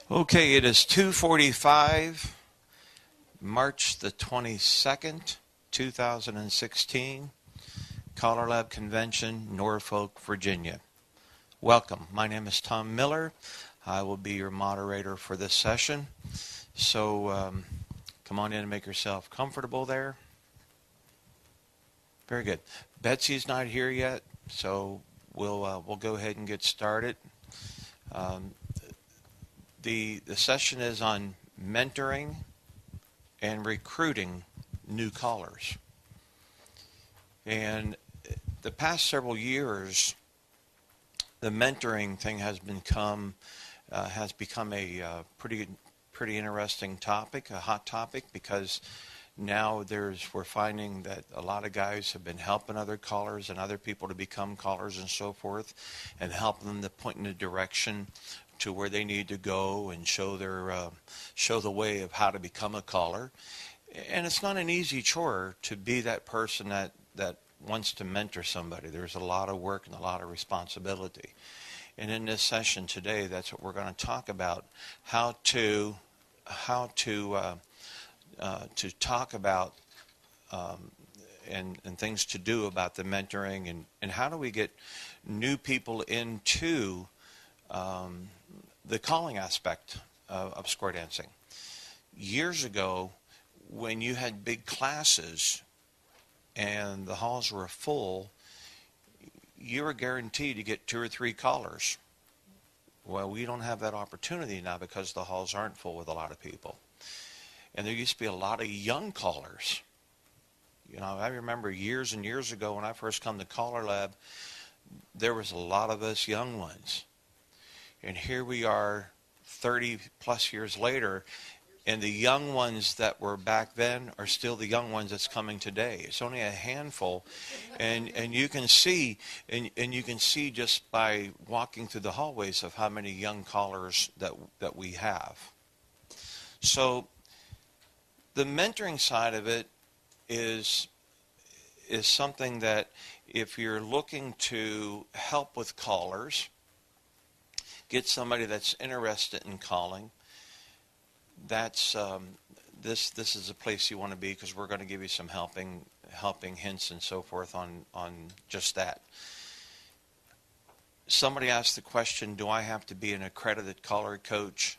Okay, it is 2:45, March the 22nd, 2016, CALLERLAB Convention, Norfolk, Virginia. Welcome. My name is Tom Miller. I will be your moderator for this session. So come on in and make yourself comfortable there. Very good. Betsy's not here yet, so we'll go ahead and get started. The session is on mentoring and recruiting new callers. And the past several years, the mentoring thing has become a pretty interesting topic, a hot topic, because now we're finding that a lot of guys have been helping other callers and other people to become callers and so forth, and helping them to point in a direction to where they need to go and show the way of how to become a caller. And it's not an easy chore to be that person that wants to mentor somebody. There's a lot of work and a lot of responsibility. And in this session today, that's what we're going to talk about: how to talk about and things to do about the mentoring, and how do we get new people into the calling aspect of square dancing. Years ago, when you had big classes and the halls were full, you were guaranteed to get 2 or 3 callers. Well, we don't have that opportunity now because the halls aren't full with a lot of people. And there used to be a lot of young callers. You know, I remember years and years ago when I first come to CALLERLAB, there was a lot of us young ones. And here we are 30 plus years later, and the young ones that were back then are still the young ones that's coming today. It's only a handful, and you can see just by walking through the hallways of how many young callers that we have. So the mentoring side of it is something that if you're looking to help with callers, get somebody that's interested in calling, that's this is a place you want to be, because we're going to give you some helping hints and so forth on just that. Somebody asked the question, do I have to be an accredited caller coach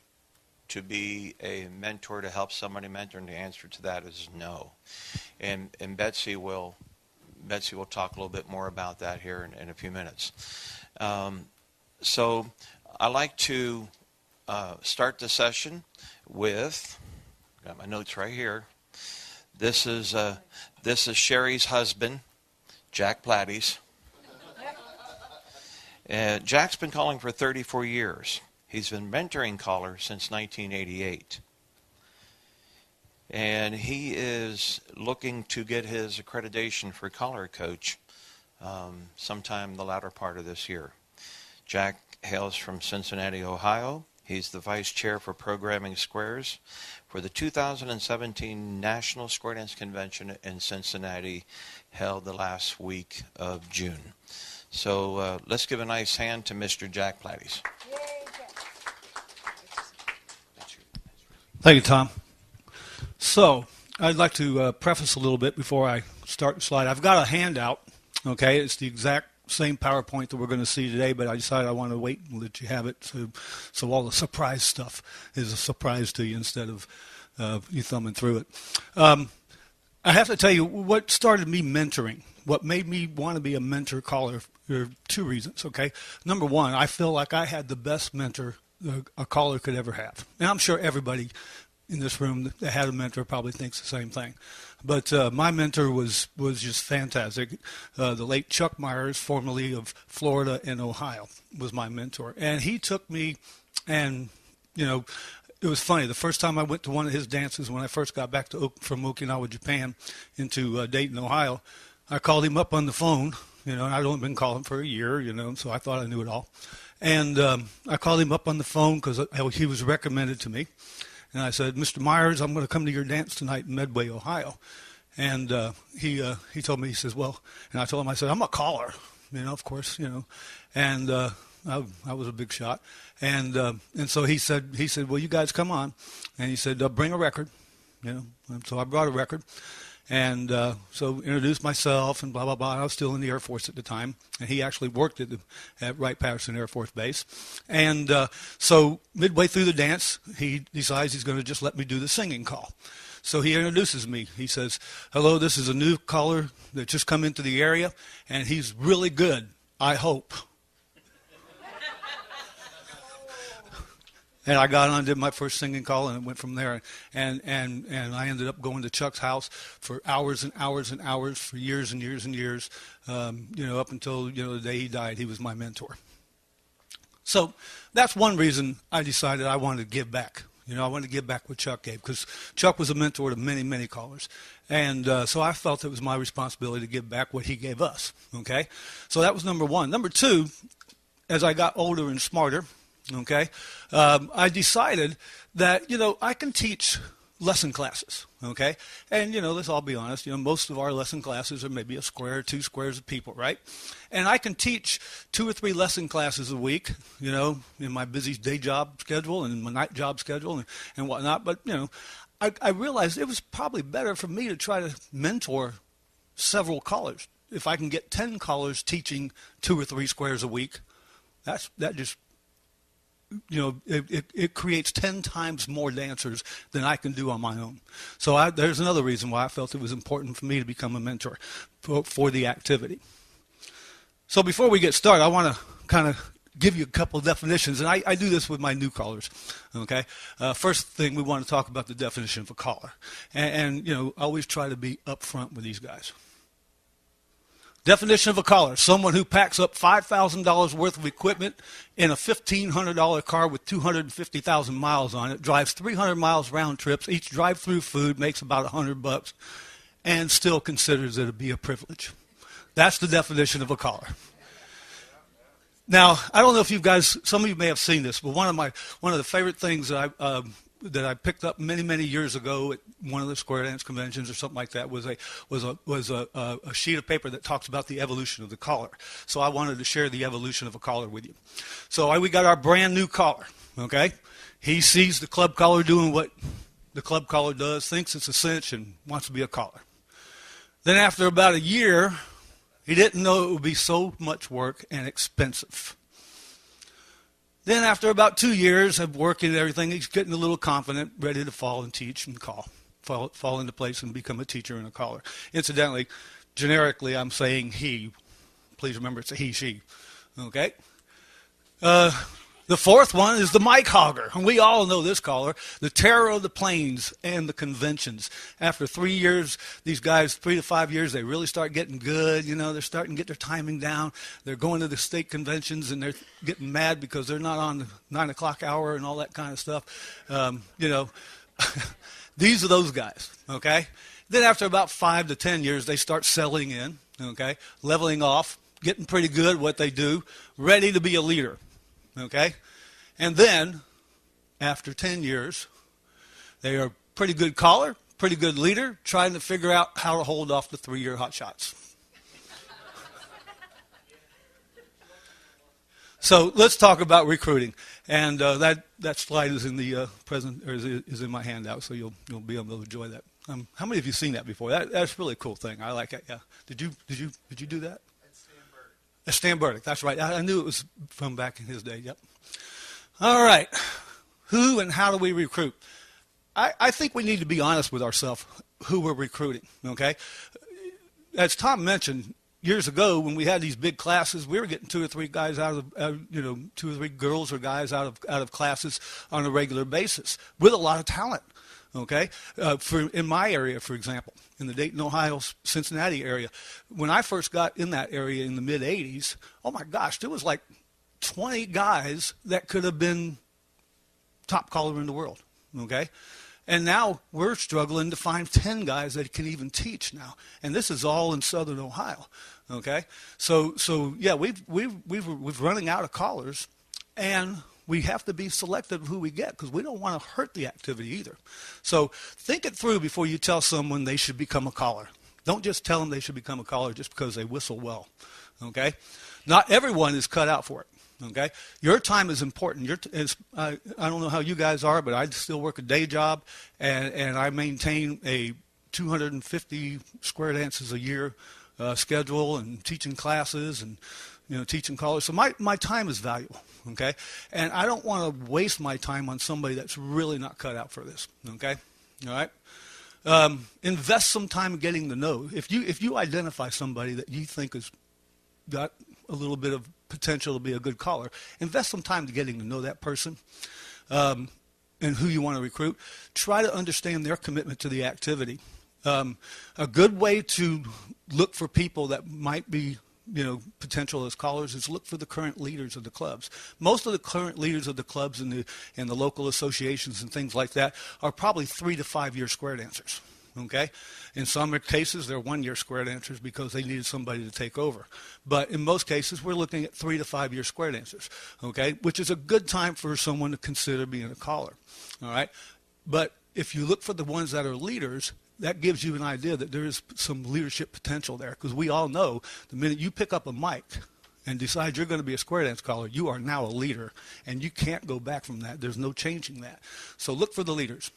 to be a mentor, to help somebody mentor? And the answer to that is no. And Betsy will talk a little bit more about that here in a few minutes. So I like to start the session with, got my notes right here. This is Sherry's husband, Jack Pladdys. Jack's been calling for 34 years. He's been mentoring callers since 1988. And he is looking to get his accreditation for caller coach sometime the latter part of this year. Jack hails from Cincinnati, Ohio. He's the vice chair for programming squares for the 2017 National Square Dance Convention in Cincinnati, held the last week of June. So let's give a nice hand to Mr. Jack Pladdys. Thank you, Tom. So I'd like to preface a little bit before I start the slide. I've got a handout. Okay, it's the exact same PowerPoint that we're going to see today, but I decided I want to wait and let you have it, so all the surprise stuff is a surprise to you instead of you thumbing through it. I have to tell you what started me mentoring, what made me want to be a mentor caller. There are 2 reasons. Okay, number one, I feel like I had the best mentor a caller could ever have, and I'm sure everybody in this room that had a mentor probably thinks the same thing. But my mentor was just fantastic. The late Chuck Myers, formerly of Florida and Ohio, was my mentor. And he took me, and, you know, it was funny. The first time I went to one of his dances when I first got back from Okinawa, Japan, into Dayton, Ohio, I called him up on the phone. You know, and I'd only been calling for a year, you know, so I thought I knew it all. And I called him up on the phone because he was recommended to me. And I said, Mr. Myers, I'm going to come to your dance tonight in Medway, Ohio. And he told me, he says, well, and I told him, I said, I'm a caller, you know, of course, you know. And I was a big shot, and so he said, well, you guys come on, and he said, bring a record, And so I brought a record, and so introduced myself and blah blah blah. I was still in the Air Force at the time, and he actually worked at Wright-Patterson Air Force Base, and so midway through the dance, he decides he's going to just let me do the singing call. So he introduces me. He says, hello, this is a new caller that just come into the area, and he's really good, I hope. And I got on, did my first singing call, and it went from there. And I ended up going to Chuck's house for hours and hours and hours, for years and years and years, up until, the day he died. He was my mentor. So that's one reason I decided I wanted to give back. I wanted to give back what Chuck gave, because Chuck was a mentor to many, many callers. And so I felt it was my responsibility to give back what he gave us, okay? So that was number one. Number two, as I got older and smarter, okay, I decided that, I can teach lesson classes, okay? And, let's all be honest, most of our lesson classes are maybe a square, 2 squares of people, right? And I can teach 2 or 3 lesson classes a week, in my busy day job schedule and my night job schedule and whatnot. But, I realized it was probably better for me to try to mentor several callers. If I can get 10 callers teaching 2 or 3 squares a week, that just it creates 10 times more dancers than I can do on my own. So there's another reason why I felt it was important for me to become a mentor for the activity. So before we get started, I want to kind of give you a couple of definitions, and I do this with my new callers. Okay, first thing, we want to talk about the definition of a caller, and always try to be upfront with these guys. Definition of a caller: someone who packs up $5,000 worth of equipment in a $1,500 car with 250,000 miles on it, drives 300 miles round trips, eats drive-through food, makes about $100, and still considers it to be a privilege. That's the definition of a caller. Now, I don't know if you guys, some of you may have seen this, but one of the favorite things that I picked up many, many years ago at one of the square dance conventions or something like that was a sheet of paper that talks about the evolution of the caller. So I wanted to share the evolution of a caller with you. So we got our brand new caller, okay? He sees the club caller doing what the club caller does, thinks it's a cinch, and wants to be a caller. Then after about a year, he didn't know it would be so much work and expensive. Then after about 2 years of working and everything, he's getting a little confident, ready to fall and teach and fall into place and become a teacher and a caller. Incidentally, generically, I'm saying he. Please remember it's a he, she. Okay? The fourth one is the mic hogger. And we all know this caller, the terror of the plains and the conventions. After 3 years, these guys, 3 to 5 years, they really start getting good. They're starting to get their timing down. They're going to the state conventions, and they're getting mad because they're not on the 9 o'clock hour and all that kind of stuff. These are those guys, okay? Then after about 5 to 10 years, they start settling in, okay? Leveling off, getting pretty good at what they do, ready to be a leader. Okay? And then, after 10 years, they are a pretty good caller, pretty good leader, trying to figure out how to hold off the 3-year hot shots. So let's talk about recruiting. And that slide is in the present, or is in my handout, so you'll be able to enjoy that. How many of you seen that before? That's really a cool thing. I like it. Yeah. Did you do that? Stan Burdick, that's right. I knew it was from back in his day, yep. All right. Who and how do we recruit? I think we need to be honest with ourselves who we're recruiting, okay? As Tom mentioned, years ago when we had these big classes, we were getting 2 or 3 guys out of, 2 or 3 girls or guys out of classes on a regular basis with a lot of talent. Okay, in my area, for example, in the Dayton, Ohio, Cincinnati area, when I first got in that area in the mid-'80s, oh my gosh, there was like 20 guys that could have been top caller in the world. Okay, and now we're struggling to find 10 guys that can even teach now, and this is all in Southern Ohio. Okay, so yeah, we're running out of callers, and we have to be selective of who we get because we don't want to hurt the activity either. So think it through before you tell someone they should become a caller. Don't just tell them they should become a caller just because they whistle well, okay? Not everyone is cut out for it, Okay, your time is important. I don't know how you guys are, but I still work a day job, and I maintain a 250 square dances a year schedule, and teaching classes, and teaching college. So my time is valuable. Okay, and I don't want to waste my time on somebody that's really not cut out for this. Okay, all right. Invest some time in getting to know. If you identify somebody that you think has got a little bit of potential to be a good caller, invest some time to getting to know that person and who you want to recruit. Try to understand their commitment to the activity. A good way to look for people that might be potential as callers is look for the current leaders of the clubs. Most of the current leaders of the clubs and the local associations and things like that are probably 3 to 5 year square dancers. Okay, in some cases they're 1 year square dancers because they needed somebody to take over. But in most cases we're looking at 3 to 5 year square dancers. Okay, which is a good time for someone to consider being a caller. All right, but if you look for the ones that are leaders, that gives you an idea that there is some leadership potential there, because we all know the minute you pick up a mic and decide you're going to be a square dance caller, you are now a leader, and you can't go back from that. There's no changing that. So look for the leaders.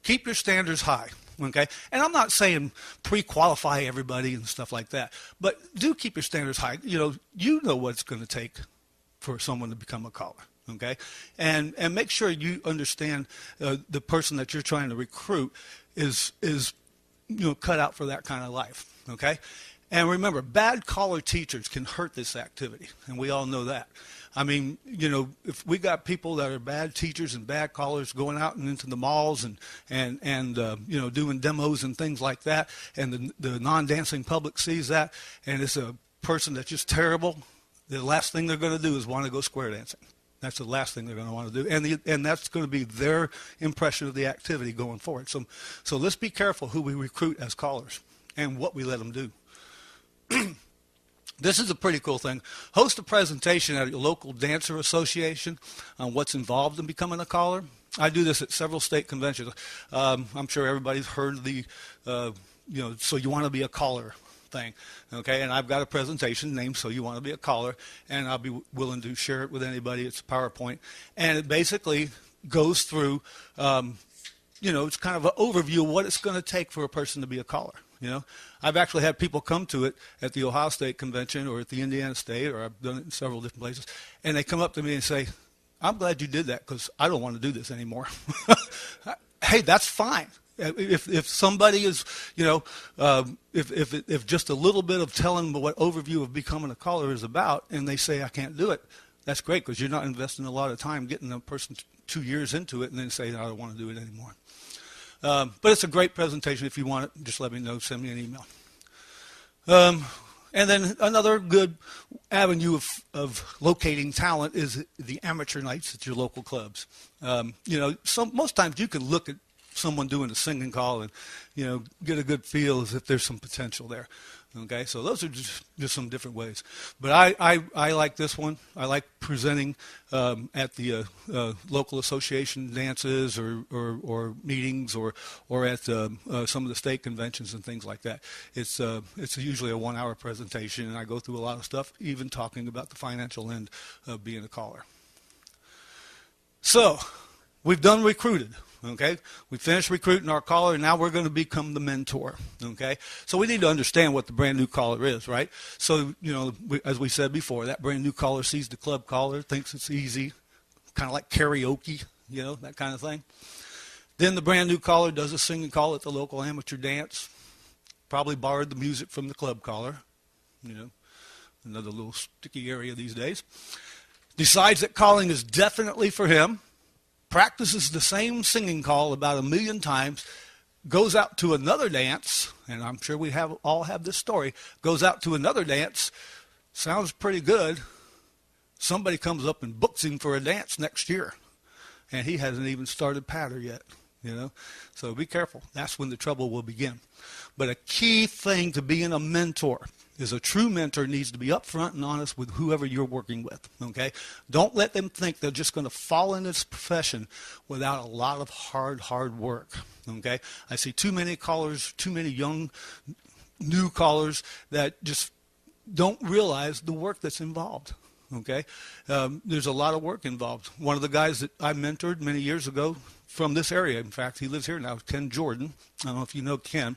Keep your standards high, okay? And I'm not saying pre-qualify everybody and stuff like that, but do keep your standards high. You know what it's going to take for someone to become a caller, okay? And make sure you understand the person that you're trying to recruit is cut out for that kind of life, okay? And remember, bad caller teachers can hurt this activity, and we all know that. I mean, if we got people that are bad teachers and bad callers going out and into the malls and doing demos and things like that, and the non-dancing public sees that, and it's a person that's just terrible, the last thing they're going to do is want to go square dancing. That's the last thing they're going to want to do, and that's going to be their impression of the activity going forward. So let's be careful who we recruit as callers and what we let them do. This is a pretty cool thing. Host a presentation at your local dancer association on what's involved in becoming a caller. I do this at several state conventions. I'm sure everybody's heard the, So You Want to Be a Caller thing. Okay, and I've got a presentation named So You Want to Be a Caller, and I'll be willing to share it with anybody. It's a PowerPoint. And it basically goes through, it's kind of an overview of what it's going to take for a person to be a caller. I've actually had people come to it at the Ohio State Convention or at the Indiana State, or I've done it in several different places, and they come up to me and say, I'm glad you did that because I don't want to do this anymore. Hey, that's fine. If somebody is, if just a little bit of telling them what overview of becoming a caller is about, and they say I can't do it, that's great, because you're not investing a lot of time getting a person 2 years into it and then say, I don't want to do it anymore. But it's a great presentation. If you want it, just let me know. Send me an email. And then another good avenue of locating talent is the amateur nights at your local clubs. Most times you can look at someone doing a singing call and, get a good feel as if there's some potential there. Okay, so those are just some different ways. But I like this one. I like presenting at the local association dances or meetings or at some of the state conventions and things like that. It's usually a 1 hour presentation, and I go through a lot of stuff, even talking about the financial end of being a caller. So we've done recruited. Okay, we finished recruiting our caller, and now we're going to become the mentor. Okay, so we need to understand what the brand new caller is, right? So, as we said before, that brand new caller sees the club caller, thinks it's easy, kind of like karaoke, that kind of thing. Then the brand new caller does a singing call at the local amateur dance, probably borrowed the music from the club caller, another little sticky area these days. Decides that calling is definitely for him. Practices the same singing call about 1 million times, goes out to another dance, and I'm sure we all have this story, goes out to another dance, sounds pretty good. Somebody comes up and books him for a dance next year, and he hasn't even started patter yet, So be careful. That's when the trouble will begin. But a key thing to being a mentor is a true mentor needs to be upfront and honest with whoever you're working with, okay? Don't let them think they're just going to fall in this profession without a lot of hard work, okay? I see too many callers, too many young, new callers that just don't realize the work that's involved, okay? There's a lot of work involved. One of the guys that I mentored many years ago from this area, in fact, he lives here now, Ken Jordan. I don't know if you know Ken,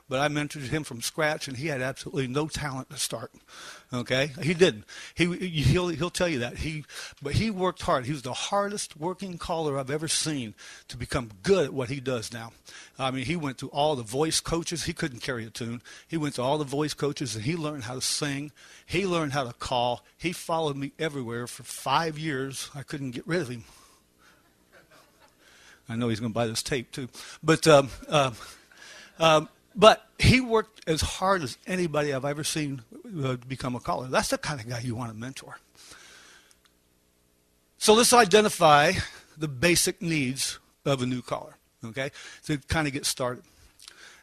but I mentored him from scratch, and he had absolutely no talent to start, okay? He didn't. He'll tell you that. But he worked hard. He was the hardest working caller I've ever seen to become good at what he does now. I mean, he went to all the voice coaches. He couldn't carry a tune. He went to all the voice coaches, and he learned how to sing. He learned how to call. He followed me everywhere for 5 years. I couldn't get rid of him. I know he's going to buy this tape too, but he worked as hard as anybody I've ever seen become a caller. That's the kind of guy you want to mentor. So let's identify the basic needs of a new caller, okay, to kind of get started.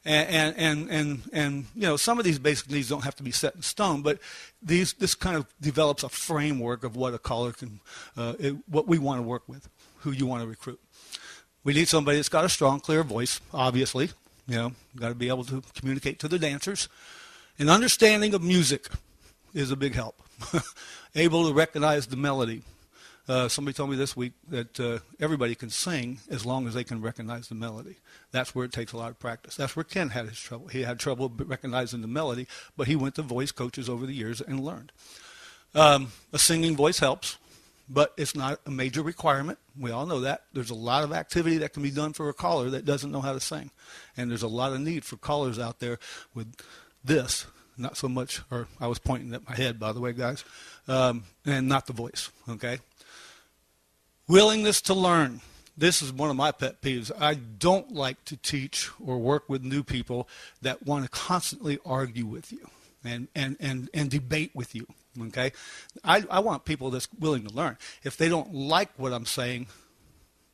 And you know, some of these basic needs don't have to be set in stone, but this kind of develops a framework of what a caller can, what we want to work with, who you want to recruit. We need somebody that's got a strong, clear voice, obviously. You know, got to be able to communicate to the dancers. An understanding of music is a big help. Able to recognize the melody. Somebody told me this week that everybody can sing as long as they can recognize the melody. That's where it takes a lot of practice. That's where Ken had his trouble. He had trouble recognizing the melody, but he went to voice coaches over the years and learned. A singing voice helps, but it's not a major requirement. We all know that. There's a lot of activity that can be done for a caller that doesn't know how to sing. And there's a lot of need for callers out there with this. Not so much, or I was pointing at my head, by the way, guys, and not the voice, okay? Willingness to learn. This is one of my pet peeves. I don't like to teach or work with new people that want to constantly argue with you and debate with you. Okay, I want people that's willing to learn. If they don't like what I'm saying,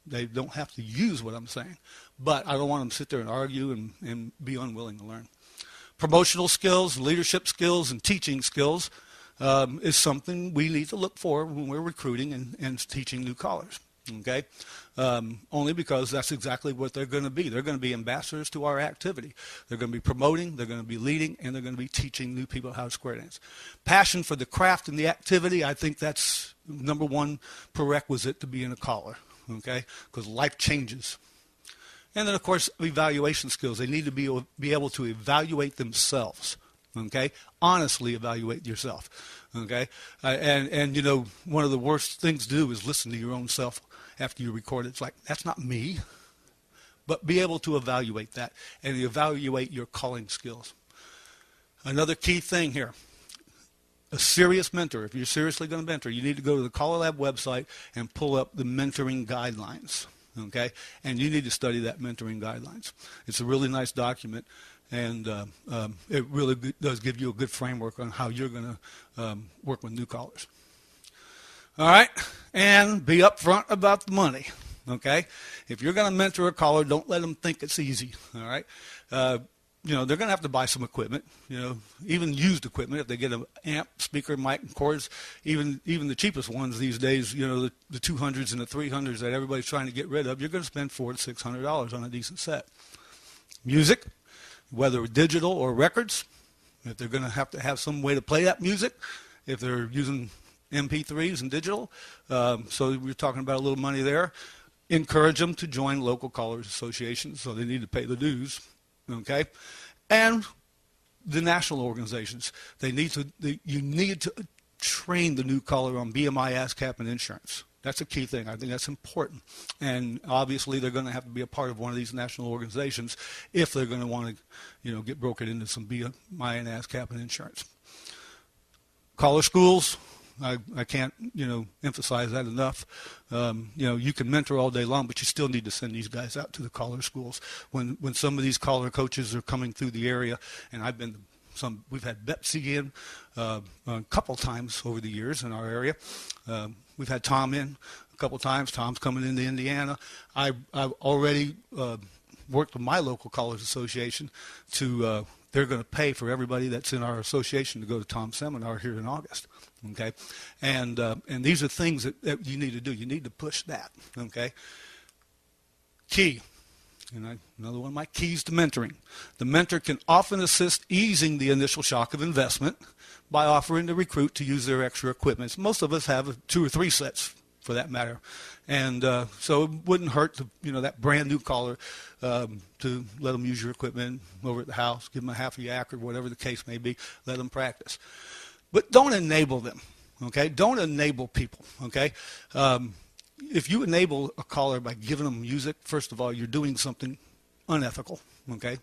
they don't have to use what I'm saying. But I don't want them to sit there and argue and be unwilling to learn. Promotional skills, leadership skills, and teaching skills is something we need to look for when we're recruiting and teaching new callers. Okay, only because that's exactly what they're going to be. They're going to be ambassadors to our activity. They're going to be promoting, they're going to be leading, and they're going to be teaching new people how to square dance. Passion for the craft and the activity, I think that's number one prerequisite to being a caller, okay, because life changes. And then, of course, evaluation skills. They need to be able to evaluate themselves, okay, honestly evaluate yourself, okay. And you know, one of the worst things to do is listen to your own self after you record it. It's like, that's not me. But be able to evaluate that and evaluate your calling skills. Another key thing here, a serious mentor. If you're seriously going to mentor, you need to go to the CALLERLAB website and pull up the mentoring guidelines, okay? And you need to study that mentoring guidelines. It's a really nice document, and it really does give you a good framework on how you're going to work with new callers. All right, and be upfront about the money, okay? If you're going to mentor a caller, don't let them think it's easy, all right? You know, they're going to have to buy some equipment, you know, even used equipment. If they get an amp, speaker, mic, and cords, even the cheapest ones these days, you know, the 200s and the 300s that everybody's trying to get rid of, you're going to spend $400 to $600 on a decent set. Music, whether digital or records, if they're going to have some way to play that music, if they're using MP3s and digital, so we're talking about a little money there. Encourage them to join local callers associations, so they need to pay the dues, okay? And the national organizations, you need to train the new caller on BMI, ASCAP, and insurance. That's a key thing. I think that's important. And obviously, they're going to have to be a part of one of these national organizations if they're going to want to, you know, get brokered into some BMI and ASCAP and insurance. Caller schools. I can't, you know, emphasize that enough. You know, you can mentor all day long, but you still need to send these guys out to the caller schools. When some of these caller coaches are coming through the area, and I've been to some, we've had Betsy in a couple times over the years in our area. We've had Tom in a couple times. Tom's coming into Indiana. I've already worked with my local college association to they're going to pay for everybody that's in our association to go to Tom's seminar here in August. Okay, and these are things that you need to do. You need to push that. Okay. Key, And another one of my keys to mentoring. The mentor can often assist easing the initial shock of investment by offering the recruit to use their extra equipment. Most of us have 2 or 3 sets, for that matter, and so it wouldn't hurt to, that brand new caller to let them use your equipment over at the house, give them a half a yak or whatever the case may be, let them practice. But don't enable them, okay? Don't enable people, okay? If you enable a caller by giving them music, first of all, you're doing something unethical, okay?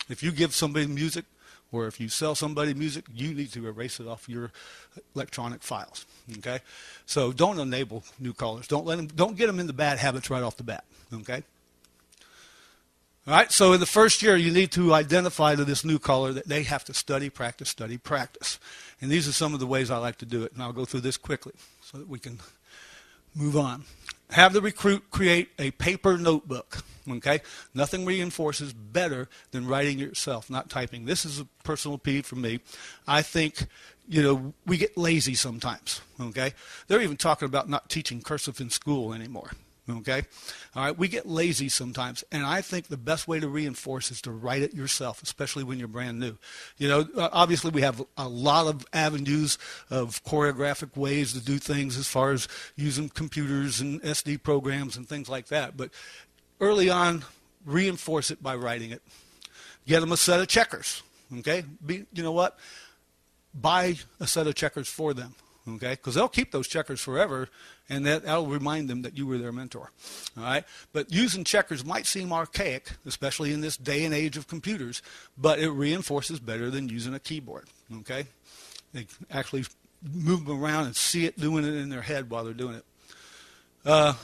If you give somebody music, or if you sell somebody music, you need to erase it off your electronic files, okay? So don't enable new callers. Don't get them into bad habits right off the bat, okay? All right, so in the first year, you need to identify to this new caller that they have to study, practice. And these are some of the ways I like to do it, and I'll go through this quickly so that we can move on. Have the recruit create a paper notebook, okay? Nothing reinforces better than writing it yourself, not typing. This is a personal peeve for me. I think, we get lazy sometimes, okay? They're even talking about not teaching cursive in school anymore, okay? All right, we get lazy sometimes, and I think the best way to reinforce is to write it yourself, especially when you're brand new. Obviously we have a lot of avenues of choreographic ways to do things as far as using computers and SD programs and things like that, but early on, reinforce it by writing it. Get them a set of checkers, okay? Buy a set of checkers for them. Okay, because they'll keep those checkers forever, and that'll remind them that you were their mentor. All right, but using checkers might seem archaic, especially in this day and age of computers, but it reinforces better than using a keyboard. Okay, they actually move them around and see it doing it in their head while they're doing it.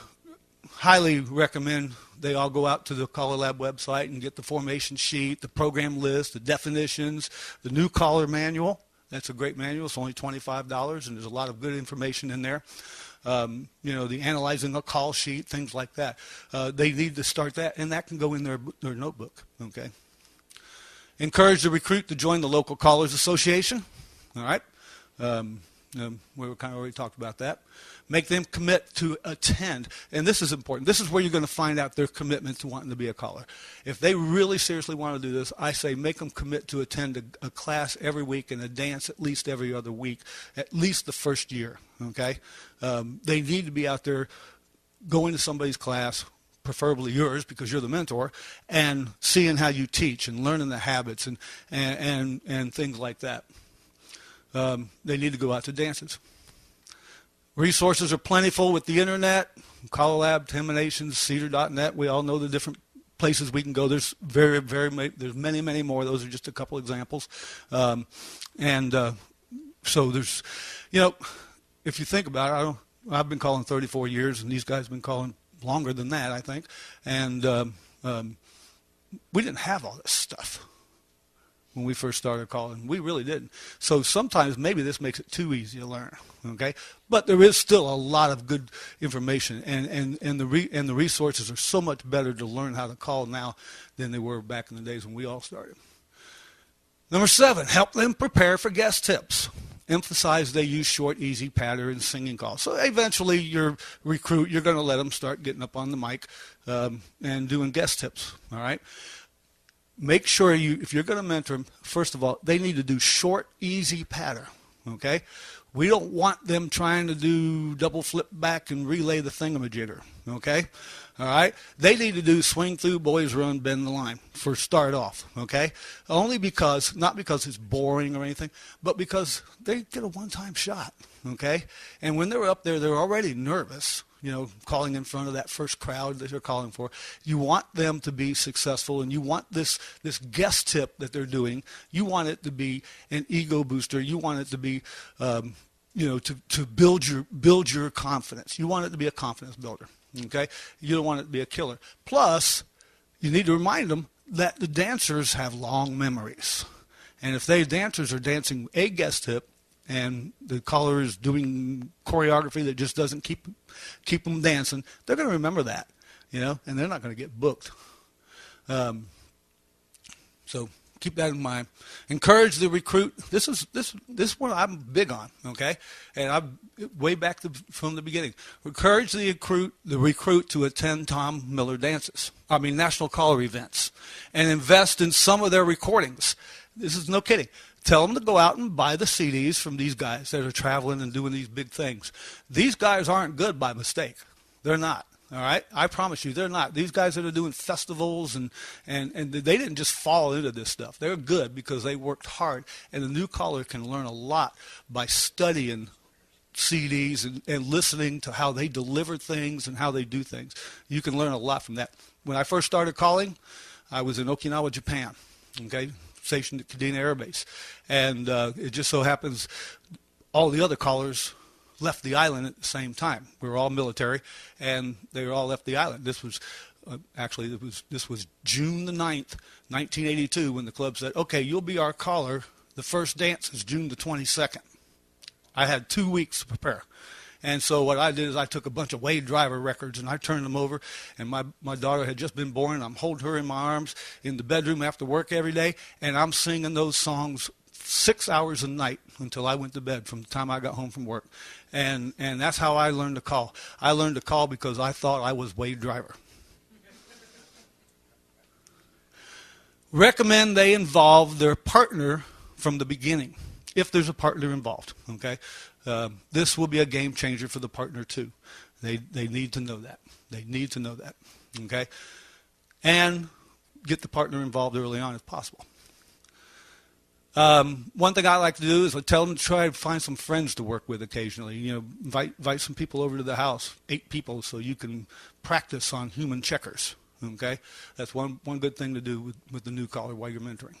Highly recommend they all go out to the CALLERLAB website and get the formation sheet, the program list, the definitions, the new caller manual. That's a great manual. It's only $25, and there's a lot of good information in there. The analyzing a call sheet, things like that. They need to start that, and that can go in their notebook. Okay. Encourage the recruit to join the local callers association. All right. We kind of already talked about that. Make them commit to attend. And this is important. This is where you're going to find out their commitment to wanting to be a caller. If they really seriously want to do this, I say make them commit to attend a class every week and a dance at least every other week, at least the first year. Okay? They need to be out there going to somebody's class, preferably yours because you're the mentor, and seeing how you teach and learning the habits and things like that. They need to go out to dances. Resources are plentiful with the internet, CALLERLAB, Terminations, Cedar.net. We all know the different places we can go. There's there's many more. Those are just a couple examples. So there's, if you think about it, I've been calling 34 years, and these guys have been calling longer than that, I think. And we didn't have all this stuff when we first started calling. We really didn't. So sometimes maybe this makes it too easy to learn, okay? But there is still a lot of good information, and the resources are so much better to learn how to call now than they were back in the days when we all started. Number 7, help them prepare for guest tips. Emphasize they use short, easy pattern singing calls. So eventually your recruit, you're going to let them start getting up on the mic and doing guest tips, all right? Make sure if you're going to mentor them, first of all, they need to do short, easy patter, okay? We don't want them trying to do double flip back and relay the thingamajigger, okay? All right? They need to do swing through, boys run, bend the line for start off, okay? Only because, not because it's boring or anything, but because they get a one-time shot, okay? And when they're up there, they're already nervous, calling in front of that first crowd that they're calling for. You want them to be successful, and you want this guest tip that they're doing, you want it to be an ego booster. You want it to be, to build your confidence. You want it to be a confidence builder, okay? You don't want it to be a killer. Plus, you need to remind them that the dancers have long memories. And if dancers are dancing a guest tip, and the caller is doing choreography that just doesn't keep them dancing, they're going to remember that, and they're not going to get booked. So Keep that in mind. Encourage the recruit. This is what I'm big on, okay? And I'm way back from the beginning. Encourage the recruit to attend Tom Miller National Caller events, and invest in some of their recordings. This is no kidding. Tell them to go out and buy the CDs from these guys that are traveling and doing these big things. These guys aren't good by mistake. They're not. All right, I promise you, they're not. These guys that are doing festivals and they didn't just fall into this stuff. They're good because they worked hard, and the new caller can learn a lot by studying CDs and listening to how they deliver things and how they do things. You can learn a lot from that. When I first started calling, I was in Okinawa, Japan, okay, stationed at Kadena Air Base, and it just so happens all the other callers left the island at the same time. We were all military, and they all left the island. This was this was June the 9th, 1982, when the club said, okay, you'll be our caller. The first dance is June the 22nd. I had 2 weeks to prepare. And so what I did is I took a bunch of Wade Driver records and I turned them over, and my daughter had just been born, and I'm holding her in my arms in the bedroom after work every day, and I'm singing those songs 6 hours a night until I went to bed from the time I got home from work. And that's how I learned to call. I learned to call because I thought I was Wade Driver. Recommend they involve their partner from the beginning, if there's a partner involved, okay? This will be a game changer for the partner too. They need to know that. They need to know that, okay? And get the partner involved early on if possible. One thing I like to do is I tell them to try to find some friends to work with occasionally. You know, invite some people over to the house, 8 people, so you can practice on human checkers. Okay, that's one good thing to do with the new caller while you're mentoring.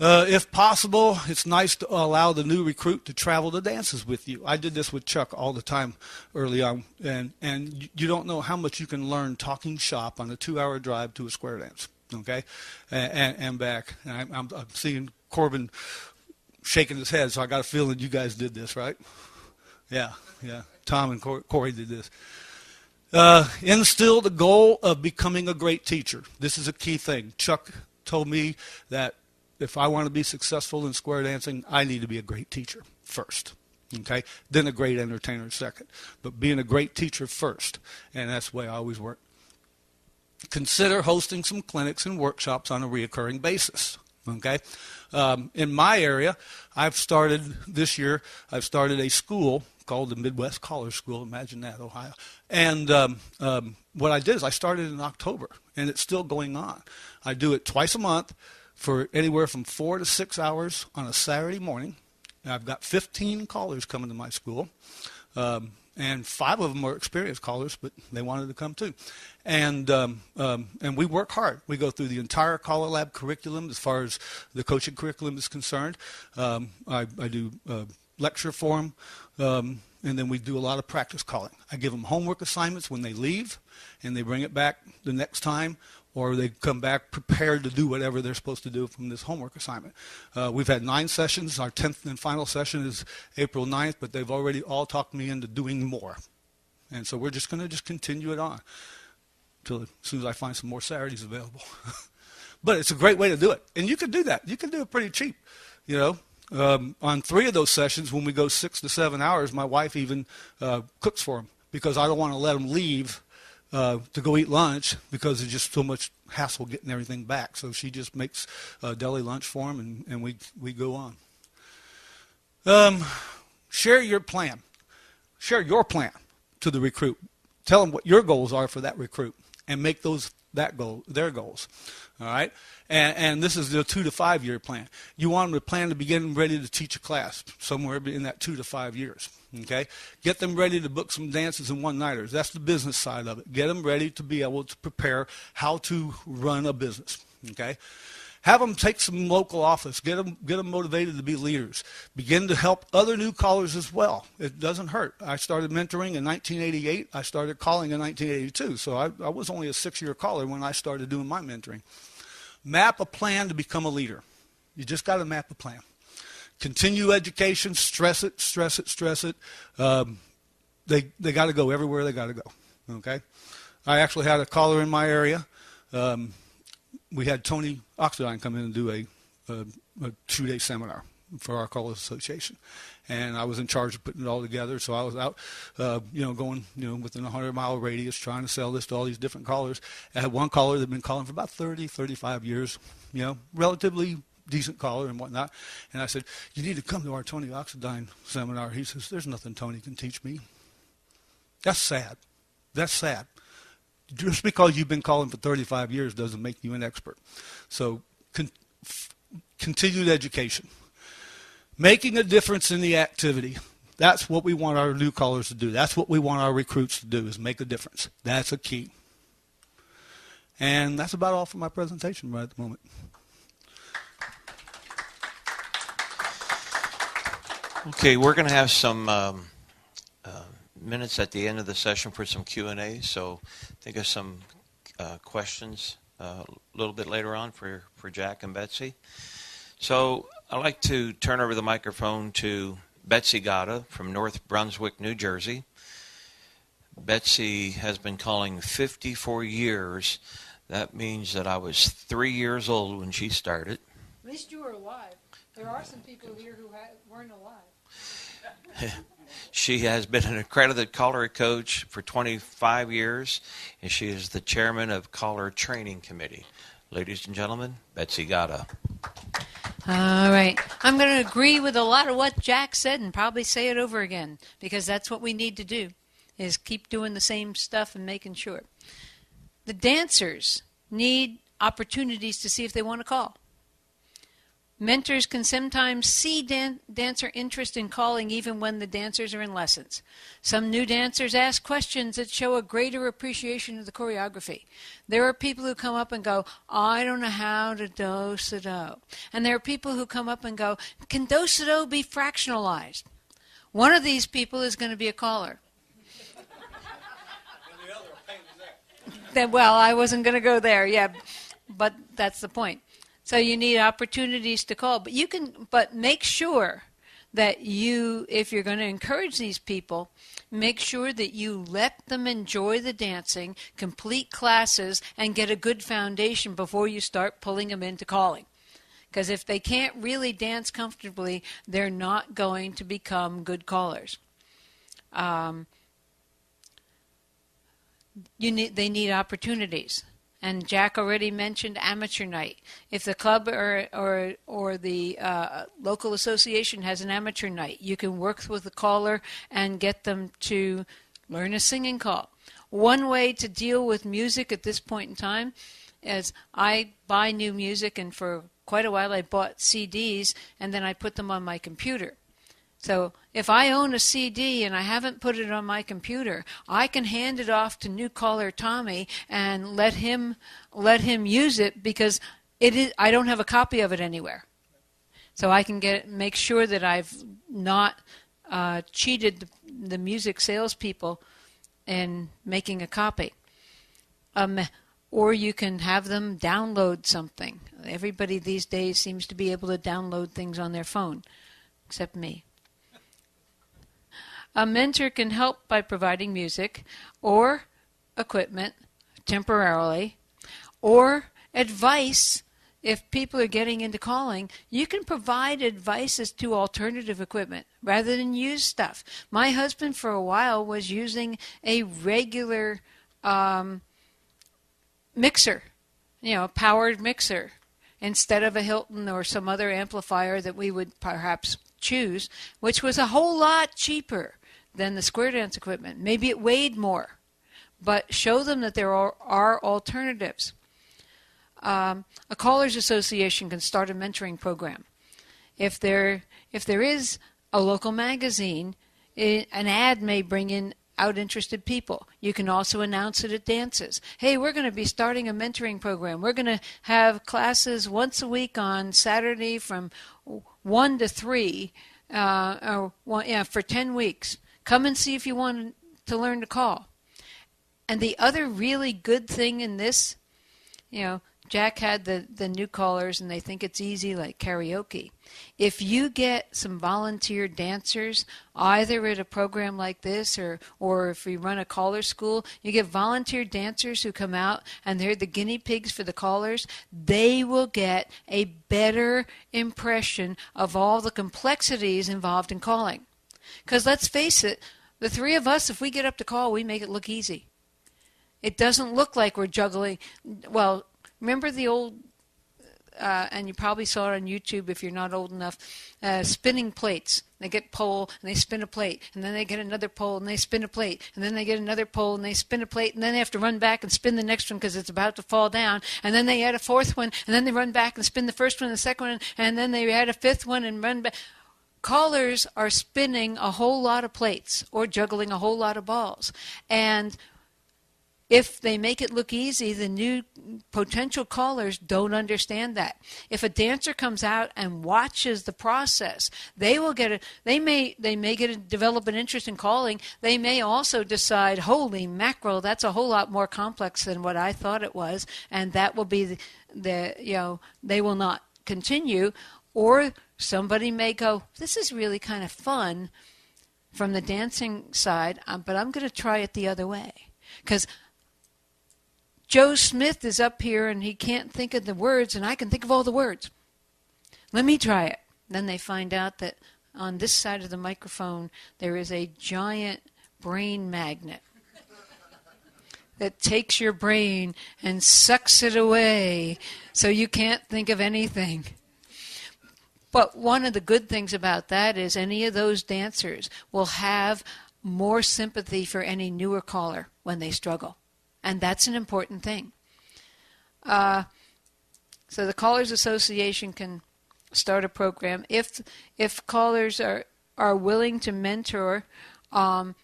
If possible, it's nice to allow the new recruit to travel to dances with you. I did this with Chuck all the time early on, and you don't know how much you can learn talking shop on a 2-hour drive to a square dance. Okay, and back. And I'm seeing Corbin shaking his head, so I got a feeling you guys did this, right? Yeah. Tom and Corey did this. Instill the goal of becoming a great teacher. This is a key thing. Chuck told me that if I want to be successful in square dancing, I need to be a great teacher first. Okay, then a great entertainer second. But being a great teacher first, and that's the way I always work. Consider hosting some clinics and workshops on a reoccurring basis. Okay, in my area, this year I've started a school called the Midwest Caller School. Imagine that, Ohio. And what I did is I started in October, and it's still going on. I do it twice a month for anywhere from 4 to 6 hours on a Saturday morning. And I've got 15 callers coming to my school. And 5 of them are experienced callers, but they wanted to come too. And we work hard. We go through the entire CALLERLAB curriculum as far as the coaching curriculum is concerned. I do lecture for them, and then we do a lot of practice calling. I give them homework assignments when they leave, and they bring it back the next time, or they come back prepared to do whatever they're supposed to do from this homework assignment. We've had 9 sessions. Our 10th and final session is April 9th, but they've already all talked me into doing more. And so we're just going to continue it on until as soon as I find some more Saturdays available. But it's a great way to do it. And you can do that. You can do it pretty cheap. You know, on 3 of those sessions, when we go 6 to 7 hours, my wife even cooks for them because I don't want to let them leave to go eat lunch because there's just so much hassle getting everything back. So she just makes deli lunch for them, and we go on. Share your plan. Share your plan to the recruit. Tell them what your goals are for that recruit, and make their goals. All right? And this is the 2 to 5 year plan. You want them to plan to begin ready to teach a class somewhere in that 2 to 5 years. Okay? Get them ready to book some dances and one-nighters. That's the business side of it. Get them ready to be able to prepare how to run a business. Okay? Have them take some local office. Get them motivated to be leaders. Begin to help other new callers as well. It doesn't hurt. I started mentoring in 1988. I started calling in 1982. So I was only a 6-year caller when I started doing my mentoring. Map a plan to become a leader. You just got to map a plan. Continue education. Stress it, stress it, stress it. They got to go everywhere they got to go. Okay? I actually had a caller in my area. we had Tony Oxidine come in and do a 2-day seminar for our Callers Association. And I was in charge of putting it all together, so I was out, going, within a 100-mile radius trying to sell this to all these different callers. I had one caller that had been calling for about 30, 35 years, relatively decent caller and whatnot. And I said, you need to come to our Tony Oxidine seminar. He says, there's nothing Tony can teach me. That's sad. That's sad. Just because you've been calling for 35 years doesn't make you an expert. So continued education. Making a difference in the activity. That's what we want our new callers to do. That's what we want our recruits to do, is make a difference. That's a key. And that's about all for my presentation right at the moment. Okay, we're going to have some minutes at the end of the session for some Q&A, so think of some questions a little bit later on for Jack and Betsy. So I'd like to turn over the microphone to Betsy Gatta from North Brunswick, New Jersey. Betsy has been calling 54 years. That means that I was 3 years old when she started. At least you were alive. There are some people here who weren't alive. She has been an accredited caller coach for 25 years, and she is the chairman of Caller Training Committee. Ladies and gentlemen, Betsy Gatta. All right. I'm going to agree with a lot of what Jack said and probably say it over again, because that's what we need to do, is keep doing the same stuff and making sure. The dancers need opportunities to see if they want to call. Mentors can sometimes see dancer interest in calling even when the dancers are in lessons. Some new dancers ask questions that show a greater appreciation of the choreography. There are people who come up and go, I don't know how to do-si-do. And there are people who come up and go, can do-si-do be fractionalized? One of these people is going to be a caller. Well, I wasn't going to go there, yeah, but that's the point. So you need opportunities to call, but make sure that if you're going to encourage these people, make sure that you let them enjoy the dancing, complete classes, and get a good foundation before you start pulling them into calling. Because if they can't really dance comfortably, they're not going to become good callers. They need opportunities. And Jack already mentioned amateur night. If the club or the local association has an amateur night, you can work with the caller and get them to learn a singing call. One way to deal with music at this point in time is I buy new music, and for quite a while I bought CDs, and then I put them on my computer. So if I own a CD and I haven't put it on my computer, I can hand it off to new caller Tommy and let him use it, because I don't have a copy of it anywhere. So I can make sure that I've not cheated the music salespeople in making a copy. Or you can have them download something. Everybody these days seems to be able to download things on their phone, except me. A mentor can help by providing music or equipment temporarily, or advice. If people are getting into calling, you can provide advice as to alternative equipment rather than use stuff. My husband for a while was using a regular mixer, a powered mixer, instead of a Hilton or some other amplifier that we would perhaps choose, which was a whole lot cheaper than the square dance equipment. Maybe it weighed more, but show them that there are alternatives. A callers association can start a mentoring program. If there is a local magazine, an ad may bring in out interested people. You can also announce it at dances. Hey, we're going to be starting a mentoring program. We're going to have classes once a week on Saturday from 1 to 3 for 10 weeks. Come and see if you want to learn to call. And the other really good thing in this, Jack had the new callers, and they think it's easy like karaoke. If you get some volunteer dancers, either at a program like this or if you run a caller school, you get volunteer dancers who come out and they're the guinea pigs for the callers, they will get a better impression of all the complexities involved in calling. Because let's face it, the three of us, if we get up to call, we make it look easy. It doesn't look like we're juggling. Well, remember the old, and you probably saw it on YouTube if you're not old enough, spinning plates. They get pole and they spin a plate, and then they get another pole and they spin a plate, and then they get another pole and they spin a plate, and then they have to run back and spin the next one because it's about to fall down, and then they add a fourth one, and then they run back and spin the first one and the second one, and then they add a fifth one and run back. Callers are spinning a whole lot of plates or juggling a whole lot of balls, and if they make it look easy, the new potential callers don't understand that. If a dancer comes out and watches the process, they will get it. They may develop an interest in calling. They may also decide, holy mackerel, that's a whole lot more complex than what I thought it was, and that will be they will not continue. Or somebody may go, this is really kind of fun from the dancing side, but I'm going to try it the other way. Because Joe Smith is up here and he can't think of the words, and I can think of all the words. Let me try it. Then they find out that on this side of the microphone there is a giant brain magnet that takes your brain and sucks it away so you can't think of anything. But one of the good things about that is any of those dancers will have more sympathy for any newer caller when they struggle. And that's an important thing. So the Callers Association can start a program. If callers are willing to mentor,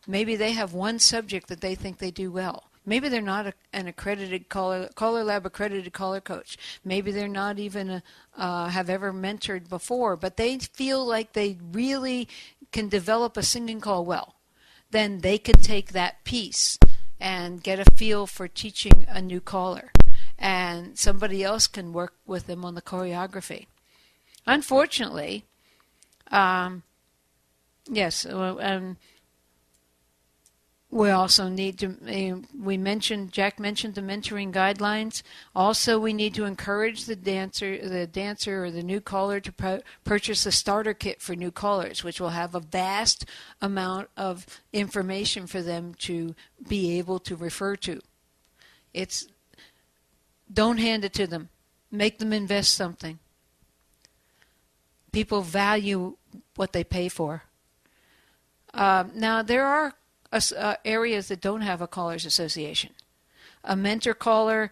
maybe they have one subject that they think they do well. Maybe they're not an accredited CALLERLAB accredited caller coach. Maybe they're not even have ever mentored before, but they feel like they really can develop a singing call well. Then they could take that piece and get a feel for teaching a new caller, and somebody else can work with them on the choreography. Unfortunately, we also need to, Jack mentioned the mentoring guidelines. Also, we need to encourage the dancer or the new caller to purchase a starter kit for new callers, which will have a vast amount of information for them to be able to refer to. Don't hand it to them. Make them invest something. People value what they pay for. Now, there are areas that don't have a callers association. A mentor caller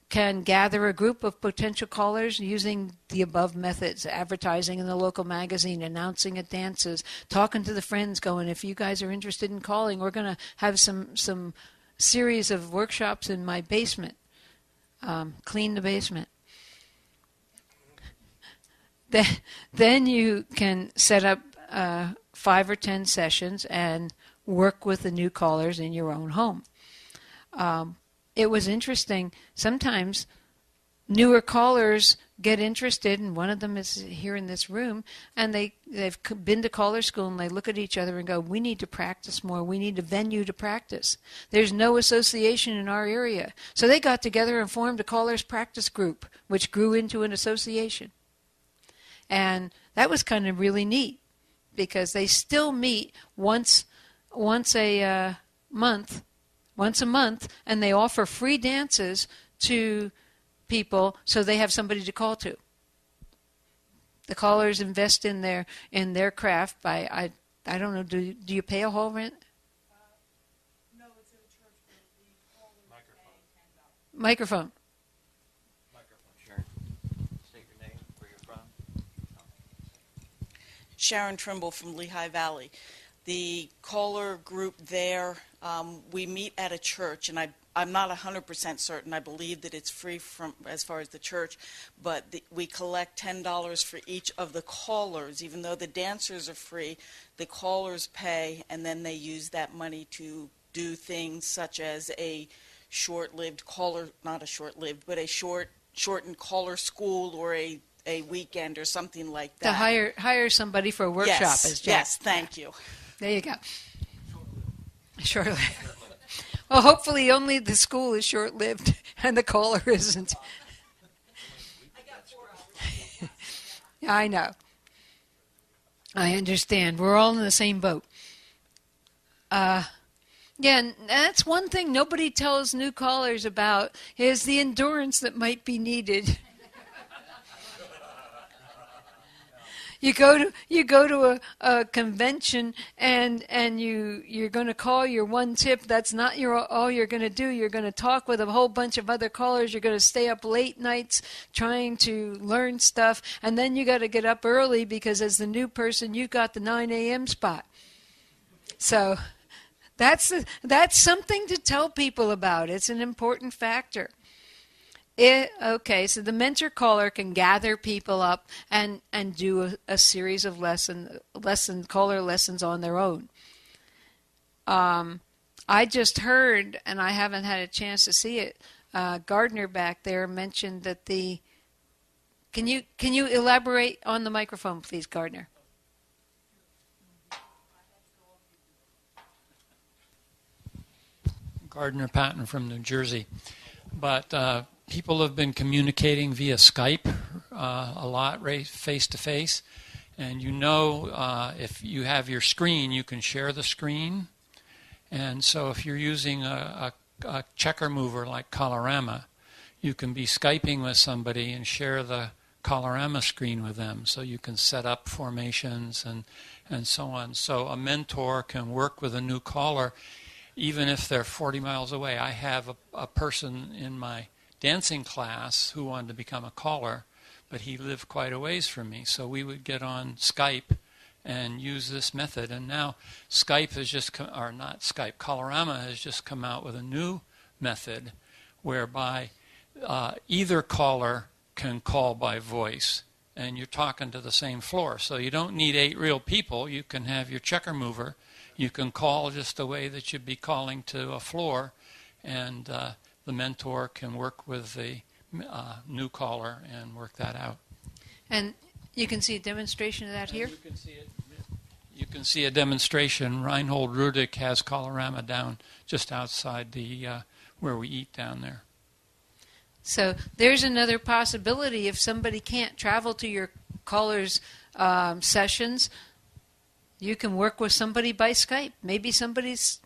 can gather a group of potential callers using the above methods: advertising in the local magazine, announcing at dances, talking to the friends, going, if you guys are interested in calling, we're going to have some series of workshops in my basement. Clean the basement. Then you can set up 5 or 10 sessions and work with the new callers in your own home. It was interesting. Sometimes newer callers get interested, and one of them is here in this room, and they've been to caller school, and they look at each other and go, we need to practice more. We need a venue to practice. There's no association in our area. So they got together and formed a callers practice group, which grew into an association. And that was kind of really neat, because they still meet once a month, and they offer free dances to people so they have somebody to call to. The callers invest in their craft by, I don't know, do you pay a hall rent? No, it's at a church, but the callers pay $10. Microphone. Sharon. State your name, where you're from. Sharon Trimble from Lehigh Valley. The caller group there, we meet at a church, and I'm not 100% certain. I believe that it's free from as far as the church, but we collect $10 for each of the callers. Even though the dancers are free, the callers pay, and then they use that money to do things such as a short-lived caller, not a short-lived, but a short shortened caller school or a weekend or something like To that. hire somebody for a workshop. Yes, As Jack. yes, thank you. There you go. Short-lived. Well, hopefully only the school is short-lived and the caller isn't. I know. I understand. We're all in the same boat. Yeah, and that's one thing nobody tells new callers about is the endurance that might be needed. You go to a convention and you're going to call your one tip. That's not all you're going to do. You're going to talk with a whole bunch of other callers. You're going to stay up late nights trying to learn stuff, and then you got to get up early because as the new person you got the 9 a.m. spot. So that's something to tell people about. It's an important factor. Okay, so the mentor caller can gather people up and do a series of caller lessons on their own. I just heard, and I haven't had a chance to see it, Gardner back there mentioned that can you elaborate on the microphone, please, Gardner? Gardner Patton from New Jersey. But people have been communicating via Skype a lot, face-to-face. And if you have your screen, you can share the screen. And so if you're using a checker mover like CALLERLAB, you can be Skyping with somebody and share the CALLERLAB screen with them. So you can set up formations and so on. So a mentor can work with a new caller even if they're 40 miles away. I have a person in my dancing class who wanted to become a caller, but he lived quite a ways from me. So we would get on Skype and use this method. And now CALLERLAB has just come out with a new method whereby either caller can call by voice, and you're talking to the same floor. So you don't need 8 real people. You can have your checker mover. You can call just the way that you'd be calling to a floor, and the mentor can work with the new caller and work that out. And you can see a demonstration of that here? You can see it. You can see a demonstration. Reinhold Rudick has CALLERLAB down just outside the where we eat down there. So there's another possibility if somebody can't travel to your callers' sessions. You can work with somebody by Skype. Maybe somebody's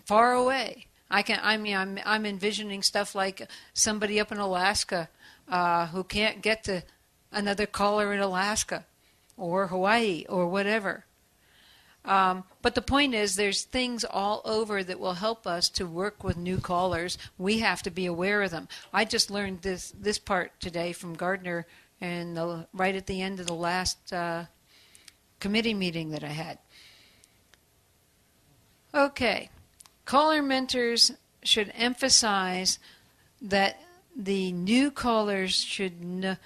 far away. I'm envisioning stuff like somebody up in Alaska who can't get to another caller in Alaska or Hawaii or whatever. But the point is there's things all over that will help us to work with new callers. We have to be aware of them. I just learned this part today from Gardner and right at the end of the last committee meeting that I had. Okay. Caller mentors should emphasize that the new callers should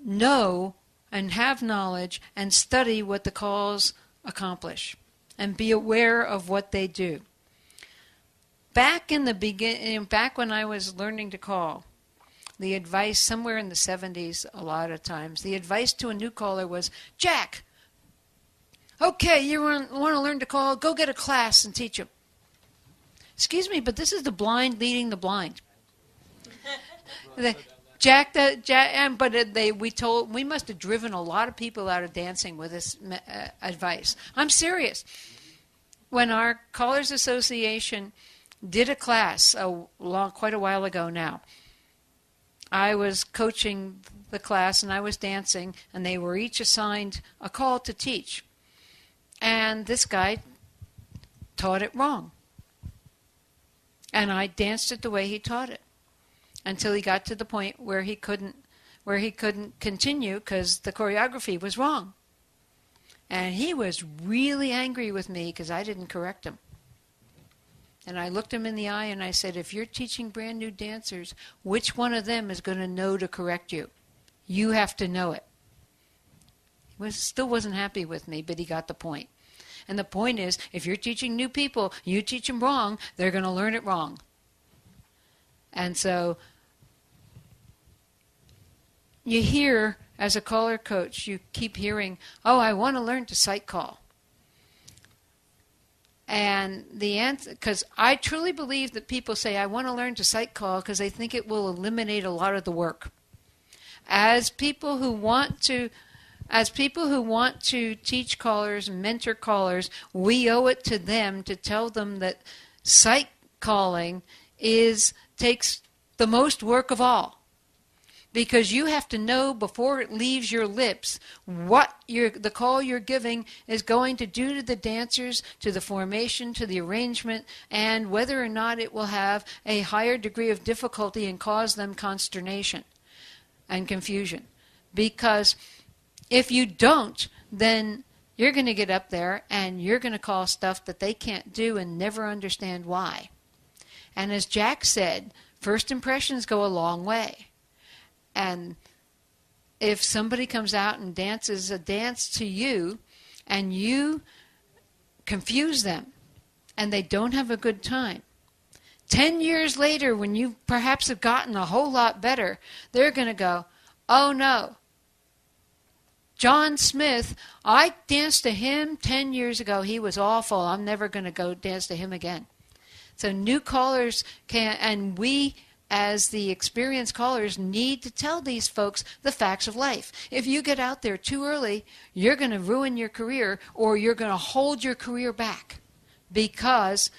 know and have knowledge and study what the calls accomplish and be aware of what they do. Back in the beginning, back when I was learning to call, the advice somewhere in the 70s, a lot of times, the advice to a new caller was, Jack, okay, you want to learn to call, go get a class and teach them. Excuse me, but this is the blind leading the blind. We must have driven a lot of people out of dancing with this advice. I'm serious. When our Callers Association did a class quite a while ago now, I was coaching the class and I was dancing, and they were each assigned a call to teach. And this guy taught it wrong. And I danced it the way he taught it until he got to the point where he couldn't continue because the choreography was wrong. And he was really angry with me because I didn't correct him. And I looked him in the eye and I said, if you're teaching brand new dancers, which one of them is going to know to correct you? You have to know it. He still wasn't happy with me, but he got the point. And the point is, if you're teaching new people, you teach them wrong, they're going to learn it wrong. And so you hear, as a caller coach, you keep hearing, oh, I want to learn to sight call. And the answer, because I truly believe that people say, I want to learn to sight call because they think it will eliminate a lot of the work. As people who want to teach callers, mentor callers, we owe it to them to tell them that sight calling takes the most work of all. Because you have to know before it leaves your lips what the call you're giving is going to do to the dancers, to the formation, to the arrangement, and whether or not it will have a higher degree of difficulty and cause them consternation and confusion. Because if you don't, then you're going to get up there and you're going to call stuff that they can't do and never understand why. And as Jack said, first impressions go a long way. And if somebody comes out and dances a dance to you and you confuse them and they don't have a good time, 10 years later when you perhaps have gotten a whole lot better, they're going to go, oh no, John Smith, I danced to him 10 years ago. He was awful. I'm never going to go dance to him again. So new callers can, and we as the experienced callers need to tell these folks the facts of life. If you get out there too early, you're going to ruin your career, or you're going to hold your career back because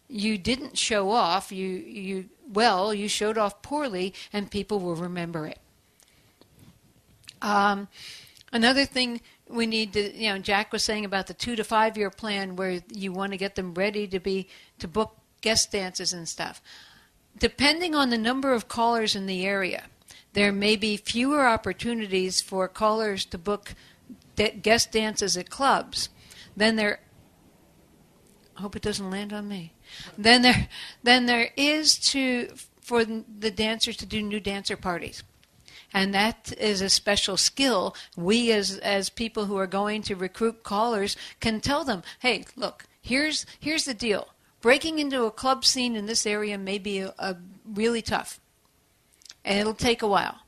you didn't show off. You showed off poorly, and people will remember it. Another thing we need to, Jack was saying about the 2 to 5 year plan where you want to get them ready to book guest dances and stuff. Depending on the number of callers in the area, there may be fewer opportunities for callers to book guest dances at clubs. Then I hope it doesn't land on me. Then there is for the dancers to do new dancer parties. And that is a special skill. We as people who are going to recruit callers can tell them, hey, look, here's the deal. Breaking into a club scene in this area may be really tough, and it'll take a while.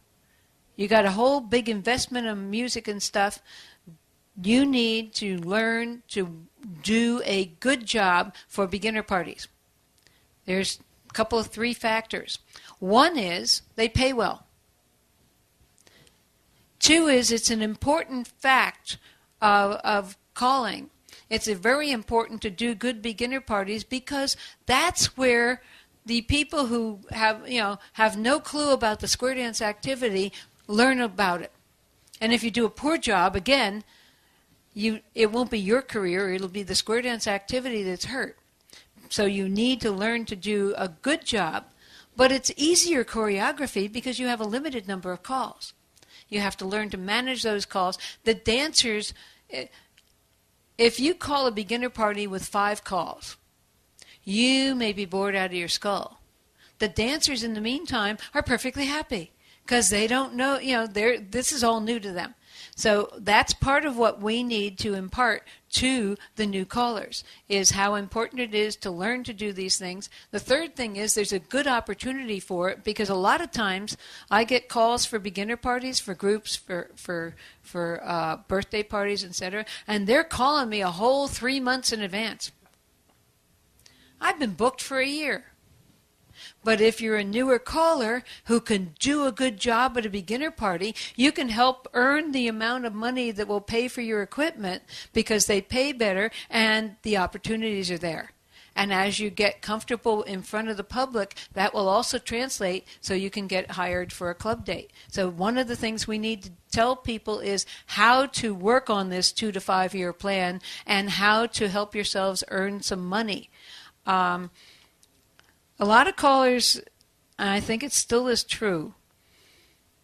You got a whole big investment in music and stuff. You need to learn to do a good job for beginner parties. There's a couple of 3 factors. One is they pay well. 2 is it's an important fact of calling. It's very important to do good beginner parties because that's where the people who have no clue about the square dance activity learn about it. And if you do a poor job, again, it won't be your career, it'll be the square dance activity that's hurt. So you need to learn to do a good job, but it's easier choreography because you have a limited number of calls. You have to learn to manage those calls. The dancers, if you call a beginner party with 5 calls, you may be bored out of your skull. The dancers, in the meantime, are perfectly happy because they don't know, this is all new to them. So that's part of what we need to impart to the new callers, is how important it is to learn to do these things. The third thing is there's a good opportunity for it because a lot of times I get calls for beginner parties, for groups, for birthday parties, etc., and they're calling me a whole 3 months in advance. I've been booked for a year. But if you're a newer caller who can do a good job at a beginner party, you can help earn the amount of money that will pay for your equipment because they pay better and the opportunities are there. And as you get comfortable in front of the public, that will also translate so you can get hired for a club date. So one of the things we need to tell people is how to work on this 2 to 5 year plan and how to help yourselves earn some money. A lot of callers, and I think it still is true,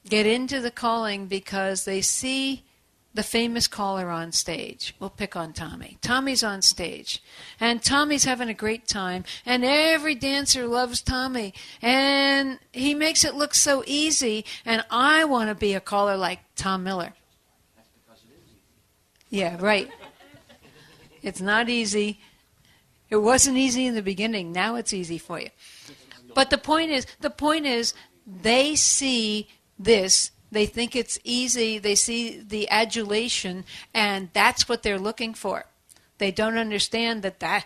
get into the calling because they see the famous caller on stage. We'll pick on Tommy. Tommy's on stage, and Tommy's having a great time, and every dancer loves Tommy, and he makes it look so easy, and I want to be a caller like Tom Miller. That's because it is easy. Yeah, right. It's not easy. It wasn't easy in the beginning. Now it's easy for you. But the point is, they see this They think it's easy. They see the adulation, and that's what they're looking for. They don't understand that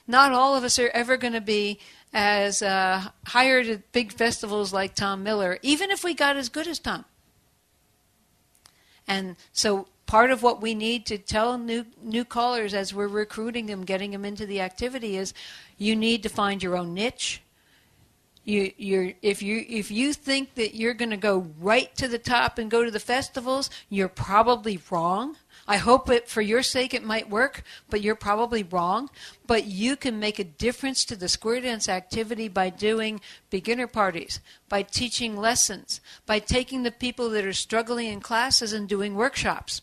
not all of us are ever going to be as hired at big festivals like Tom Miller, even if we got as good as Tom. And so part of what we need to tell new callers as we're recruiting them, getting them into the activity, is you need to find your own niche. If you think that you're going to go right to the top and go to the festivals, you're probably wrong. I hope for your sake it might work, but you're probably wrong. But you can make a difference to the square dance activity by doing beginner parties, by teaching lessons, by taking the people that are struggling in classes and doing workshops.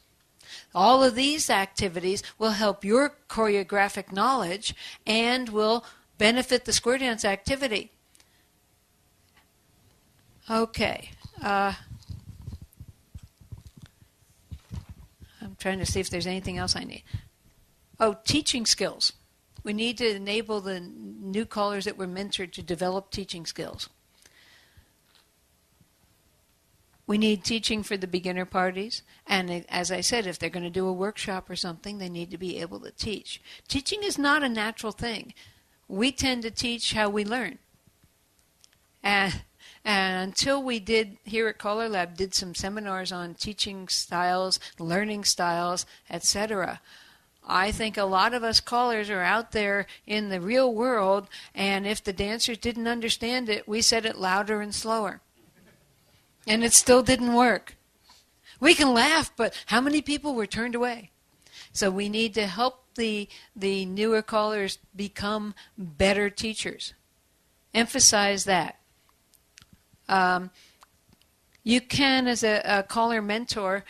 All of these activities will help your choreographic knowledge and will benefit the square dance activity. Okay. I'm trying to see if there's anything else I need. Oh, teaching skills. We need to enable the new callers that were mentored to develop teaching skills. We need teaching for the beginner parties. And as I said, if they're going to do a workshop or something, they need to be able to teach. Teaching is not a natural thing. We tend to teach how we learn. And until we did, here at CALLERLAB, did some seminars on teaching styles, learning styles, etc., I think a lot of us callers are out there in the real world, and if the dancers didn't understand it, we said it louder and slower. And it still didn't work. We can laugh, but how many people were turned away? So we need to help the newer callers become better teachers. Emphasize that. You can, as a caller mentor,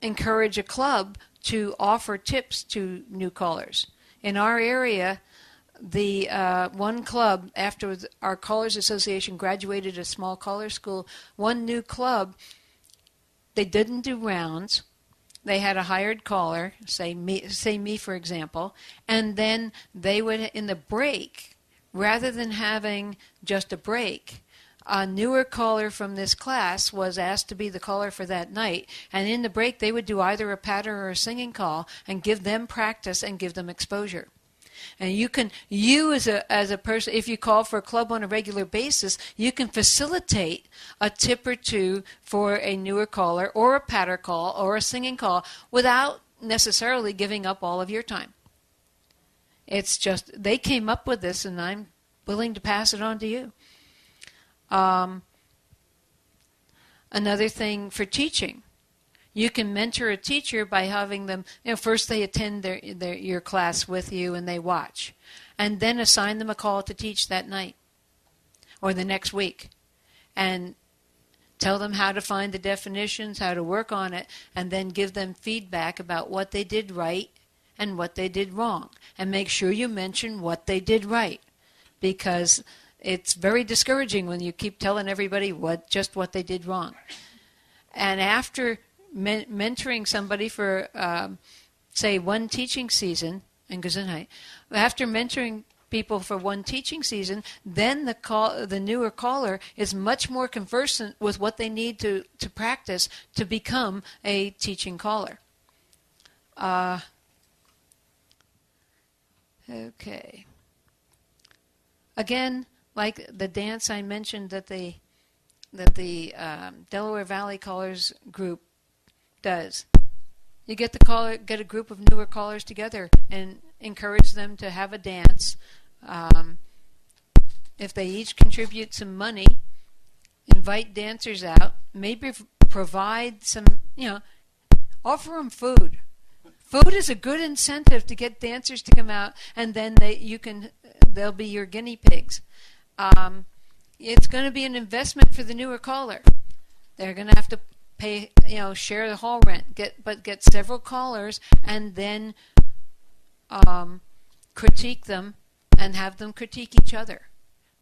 encourage a club to offer tips to new callers. In our area, the one club, after our Callers Association graduated a small caller school, one new club, they didn't do rounds. They had a hired caller, say me for example, and then they would, in the break, rather than having just a break, a newer caller from this class was asked to be the caller for that night, and in the break they would do either a patter or a singing call and give them practice and give them exposure. And you as a person, if you call for a club on a regular basis, you can facilitate a tip or two for a newer caller or a patter call or a singing call without necessarily giving up all of your time. It's just they came up with this, and I'm willing to pass it on to you. Another thing for teaching, you can mentor a teacher by having them, first they attend your class with you and they watch, and then assign them a call to teach that night or the next week, and tell them how to find the definitions, how to work on it, and then give them feedback about what they did right and what they did wrong, and make sure you mention what they did right, because it's very discouraging when you keep telling everybody just what they did wrong. And after mentoring somebody for, say, one teaching season, and Gesundheit, after mentoring people for one teaching season, then the newer caller is much more conversant with what they need to practice to become a teaching caller. Okay. Again, like the dance I mentioned that the Delaware Valley Callers group does. You get a group of newer callers together and encourage them to have a dance. If they each contribute some money, invite dancers out, maybe provide some, offer them food. Food is a good incentive to get dancers to come out, and then they'll be your guinea pigs. It's going to be an investment for the newer caller. They're going to have to pay, share the hall rent, get several callers, and then critique them and have them critique each other.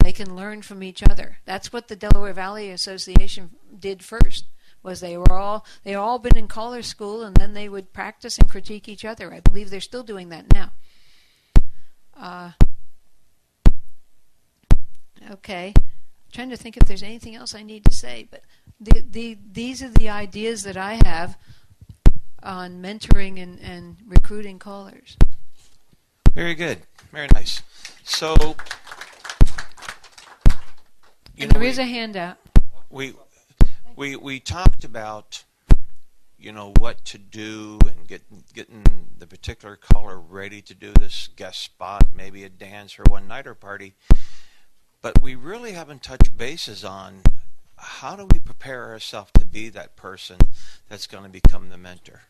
They can learn from each other. That's what the Delaware Valley Association did first. Was they all been in caller school, and then they would practice and critique each other. I believe they're still doing that now. Okay, I'm trying to think if there's anything else I need to say, but These are the ideas that I have on mentoring and recruiting callers. Very good. Very nice. So, And there is a handout. we talked about, what to do and getting the particular caller ready to do this guest spot, maybe a dance or one-nighter party. But we really haven't touched bases on how do we prepare ourselves to be that person that's going to become the mentor.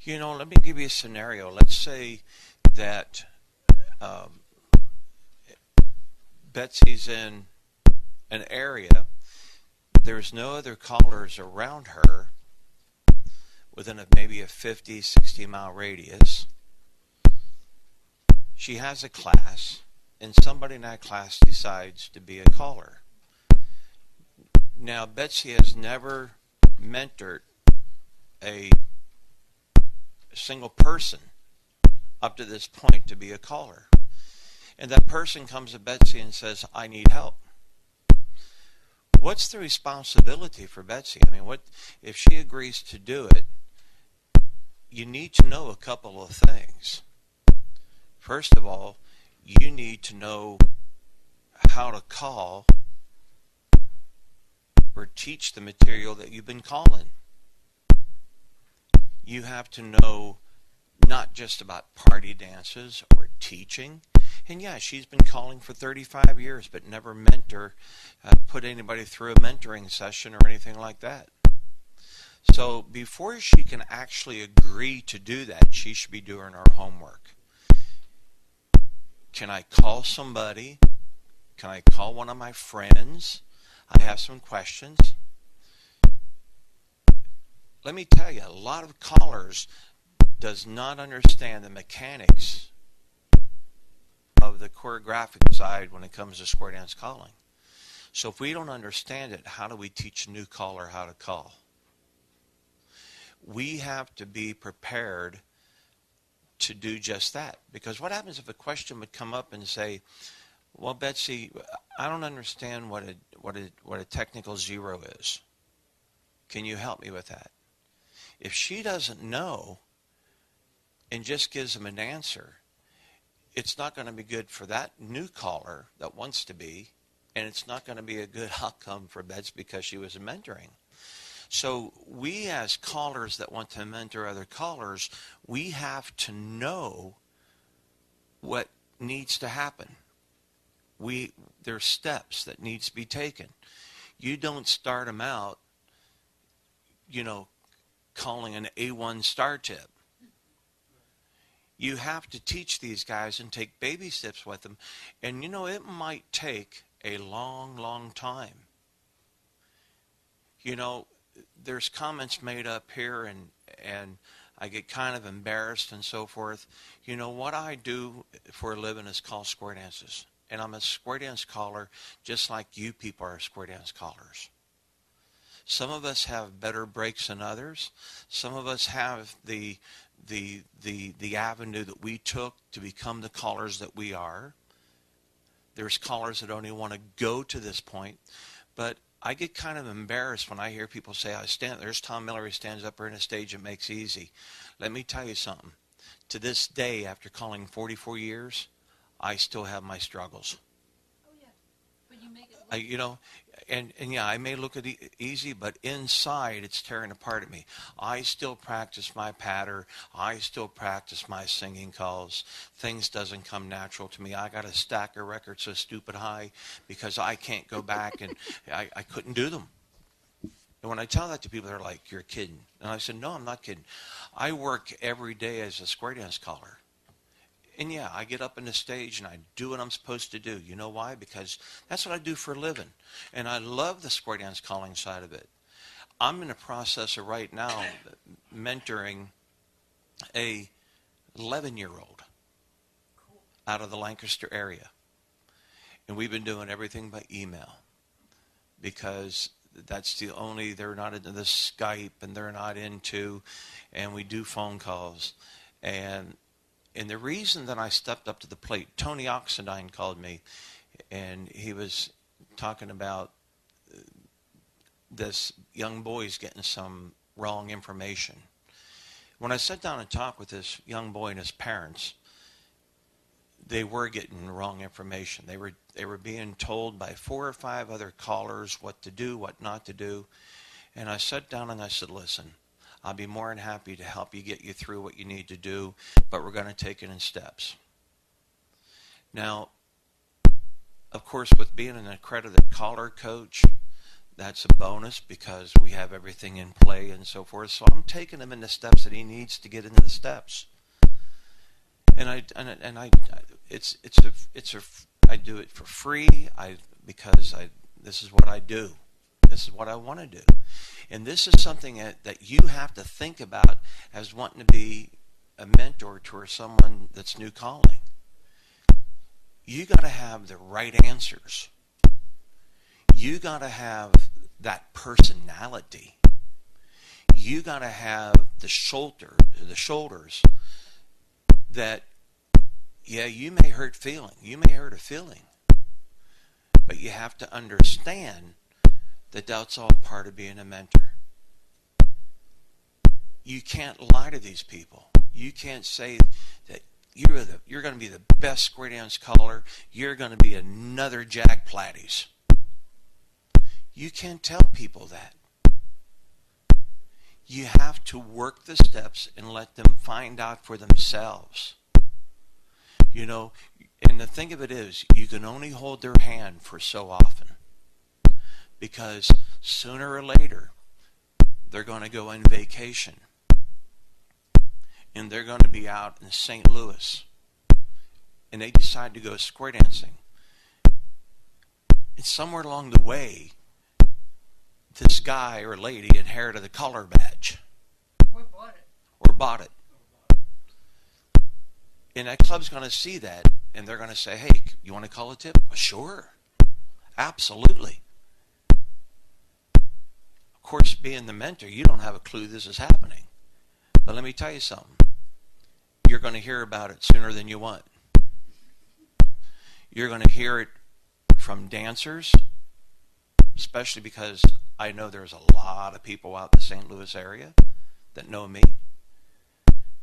Let me give you a scenario. Let's say that Betsy's in an area, there's no other callers around her within maybe a 50, 60-mile radius. She has a class, and somebody in that class decides to be a caller. Now, Betsy has never mentored a single person up to this point to be a caller. And that person comes to Betsy and says, I need help. What's the responsibility for Betsy? What if she agrees to do it? You need to know a couple of things. First of all, you need to know how to call or teach the material that you've been calling. You have to know not just about party dances or teaching. And yeah, she's been calling for 35 years, but never put anybody through a mentoring session or anything like that. So before she can actually agree to do that, she should be doing her homework. Can I call somebody? Can I call one of my friends? I have some questions. Let me tell you, a lot of callers does not understand the mechanics of the choreographic side when it comes to square dance calling. So if we don't understand it, how do we teach a new caller how to call? We have to be prepared to do just that. Because what happens if a question would come up and say, well, Betsy, I don't understand what a technical zero is. Can you help me with that? If she doesn't know and just gives them an answer, it's not going to be good for that new caller that wants to be, and it's not going to be a good outcome for Betsy because she was mentoring. So we as callers that want to mentor other callers, we have to know what needs to happen. There's steps that needs to be taken. You don't start them out, calling an A1 star tip. You have to teach these guys and take baby steps with them. And it might take a long, long time. There's comments made up here and I get kind of embarrassed and so forth. What I do for a living is call square dances. And I'm a square dance caller just like you people are square dance callers. Some of us have better breaks than others. Some of us have the avenue that we took to become the callers that we are. There's callers that only want to go to this point. But I get kind of embarrassed when I hear people say, there's Tom Miller, he stands up here on a stage and makes easy. Let me tell you something. To this day, after calling 44 years, I still have my struggles. Oh, yeah. But you make it look and yeah, I may look at easy, but inside it's tearing apart at me. I still practice my patter. I still practice my singing calls. Things doesn't come natural to me. I got a stack of records so stupid high because I can't go back and I couldn't do them. And when I tell that to people, they're like, you're kidding. And I said, no, I'm not kidding. I work every day as a square dance caller. And yeah, I get up on the stage and I do what I'm supposed to do. You know why? Because that's what I do for a living. And I love the square dance calling side of it. I'm in the process of right now mentoring a 11-year-old out of the Lancaster area. And we've been doing everything by email because that's the only, they're not into the Skype and they're not into, and we do phone calls. And the reason that I stepped up to the plate, Tony Oxendine called me, and he was talking about this young boy's getting some wrong information. When I sat down and talked with this young boy and his parents, they were getting wrong information. They were being told by 4 or 5 other callers what to do, what not to do. And I sat down and I said, listen, I'll be more than happy to help you get you through what you need to do, but we're going to take it in steps. Now, of course, with being an accredited caller coach, that's a bonus because we have everything in play and so forth. So I'm taking him in the steps that he needs to get into the steps. And I do it for free. Because this is what I do. This is what I want to do. And this is something that you have to think about as wanting to be a mentor to someone that's new calling. You got to have the right answers. You got to have that personality. You got to have the shoulders that, yeah, you may hurt a feeling, but you have to understand that that's all part of being a mentor. You can't lie to these people. You can't say that you're going to be the best square dance caller. You're going to be another Jack Pladdys. You can't tell people that. You have to work the steps and let them find out for themselves. You know, and the thing of it is, you can only hold their hand for so often. Because sooner or later, they're going to go on vacation. And they're going to be out in St. Louis. And they decide to go square dancing. And somewhere along the way, this guy or lady inherited a color badge. Or bought it. And that club's going to see that, and they're going to say, hey, you want to call a tip? Well, sure. Absolutely. Of course, being the mentor, you don't have a clue this is happening. But let me tell you something. You're going to hear about it sooner than you want. You're going to hear it from dancers, especially because I know there's a lot of people out in the St. Louis area that know me.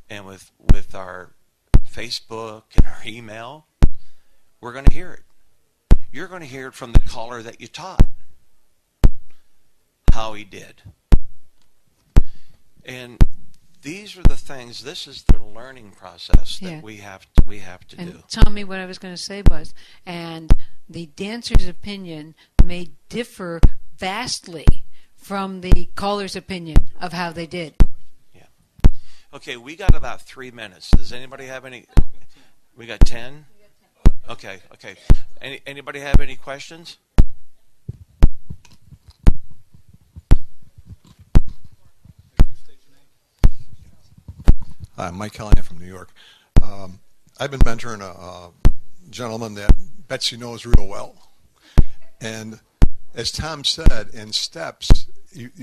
And with our Facebook and our email, we're going to hear it. You're going to hear it from the caller that you taught, how he did. And these are the things, this is the learning process that we have to do. And tell me what I was going to say was, and the dancer's opinion may differ vastly from the caller's opinion of how they did. Yeah. Okay, we got about 3 minutes. Does anybody have any? We got 10? Okay. Anybody have any questions? Hi, I'm Mike Callahan from New York. I've been mentoring a gentleman that Betsy knows real well. And as Tom said, in steps,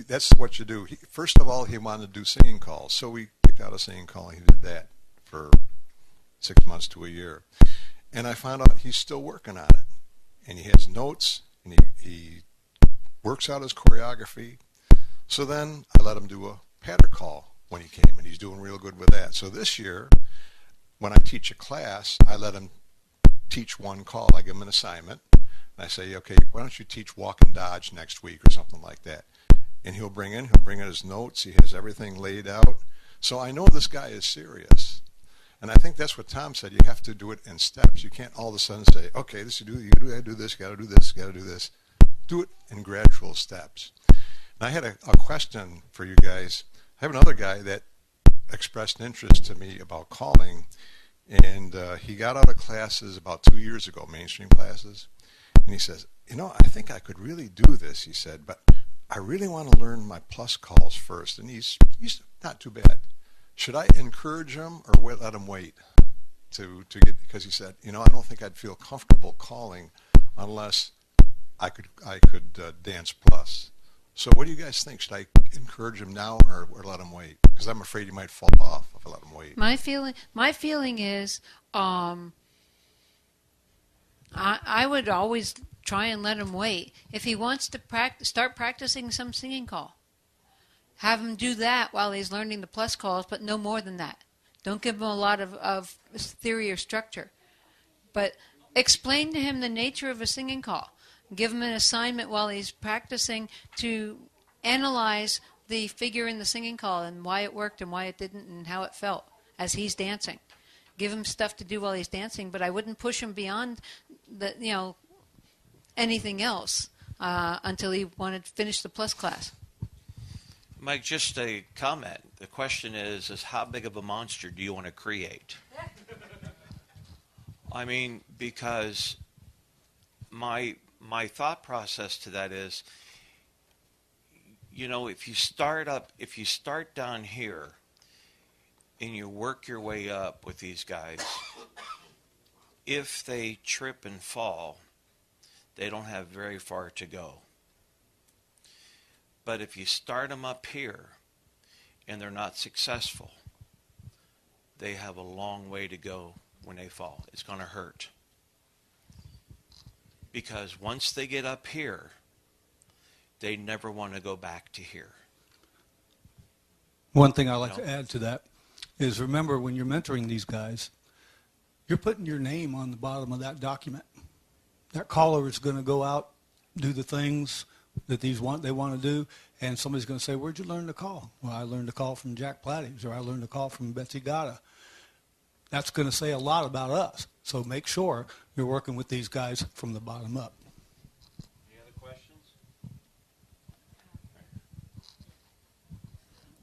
that's what you do. First of all, he wanted to do singing calls. So we picked out a singing call, and he did that for 6 months to a year. And I found out he's still working on it. And he has notes, and he works out his choreography. So then I let him do a patter call when he came, and he's doing real good with that. So this year, when I teach a class, I let him teach one call. I give him an assignment, and I say, okay, why don't you teach walk and dodge next week or something like that. And he'll bring in his notes. He has everything laid out. So I know this guy is serious. And I think that's what Tom said. You have to do it in steps. You can't all of a sudden say, okay, this you gotta do this, you gotta do this, you gotta do this. Do it in gradual steps. And I had a question for you guys. I have another guy that expressed an interest to me about calling, and he got out of classes about 2 years ago, mainstream classes, and he says, I think I could really do this, he said, but I really want to learn my plus calls first, and he's not too bad. Should I encourage him or let him wait to get, because he said, I don't think I'd feel comfortable calling unless I could dance plus. So what do you guys think? Should I encourage him now or let him wait? Because I'm afraid he might fall off if I let him wait. My feeling is, I would always try and let him wait. If he wants to start practicing some singing call, have him do that while he's learning the plus calls, but no more than that. Don't give him a lot of theory or structure. But explain to him the nature of a singing call. Give him an assignment while he's practicing to analyze the figure in the singing call and why it worked and why it didn't and how it felt as he's dancing. Give him stuff to do while he's dancing, but I wouldn't push him beyond anything else until he wanted to finish the plus class. Mike, just a comment. The question is how big of a monster do you want to create? I mean, because my thought process to that is, if you start down here and you work your way up with these guys, if they trip and fall, they don't have very far to go. But if you start them up here and they're not successful, they have a long way to go when they fall. It's going to hurt. Because once they get up here, they never want to go back to here. One thing I like to add to that is, remember, when you're mentoring these guys, you're putting your name on the bottom of that document. That caller is going to go out, do the things that they want to do, and somebody's going to say, "Where'd you learn to call?" "Well, I learned to call from Jack Pladdys," or "I learned to call from Betsy." That's going to say a lot about us. So make sure you're working with these guys from the bottom up. Any other questions?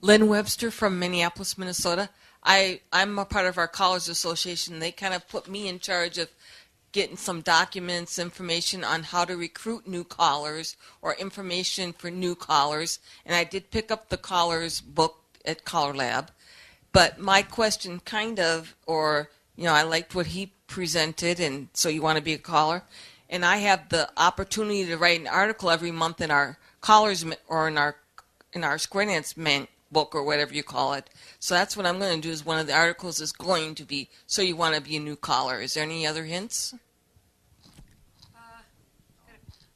Lynn Webster from Minneapolis, Minnesota. I'm a part of our Callers Association. They kind of put me in charge of getting some documents, information on how to recruit new callers or information for new callers. And I did pick up the callers book at CALLERLAB. But my question I liked what he presented, and so you want to be a caller. And I have the opportunity to write an article every month in our callers or in our Square Dance book or whatever you call it. So that's what I'm going to do. Is one of the articles is going to be, so you want to be a new caller. Is there any other hints?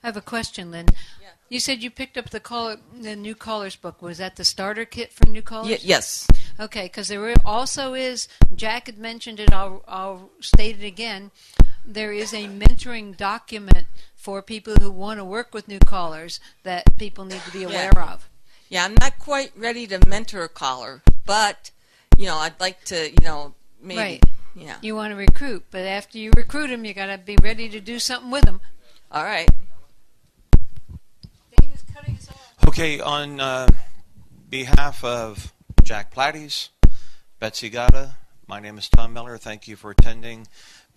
I have a question, Lynn. Yeah. You said you picked up the new callers book. Was that the starter kit for new callers? Yes. Okay, because there also is, Jack had mentioned it, I'll state it again, there is a mentoring document for people who want to work with new callers that people need to be aware of. Yeah, I'm not quite ready to mentor a caller, but, I'd like to, maybe. Right. Yeah. You want to recruit, but after you recruit them, you got to be ready to do something with them. All right. Dave is cutting us off. Okay, on behalf of Jack Pladdys, Betsy, my name is Tom Miller. Thank you for attending,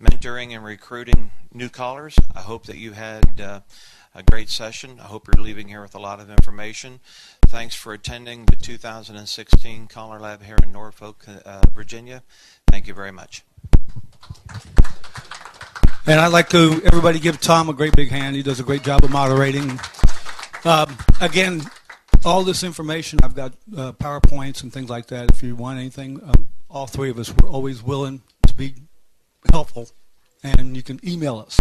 mentoring, and recruiting new callers. I hope that you had a great session. I hope you're leaving here with a lot of information. Thanks for attending the 2016 CALLERLAB here in Norfolk, Virginia. Thank you very much. And I'd like to, everybody give Tom a great big hand. He does a great job of moderating. Again, all this information, I've got PowerPoints and things like that. If you want anything, all three of us, we're always willing to be helpful. And you can email us.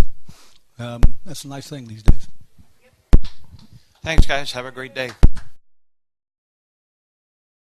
That's a nice thing these days. Thanks, guys. Have a great day.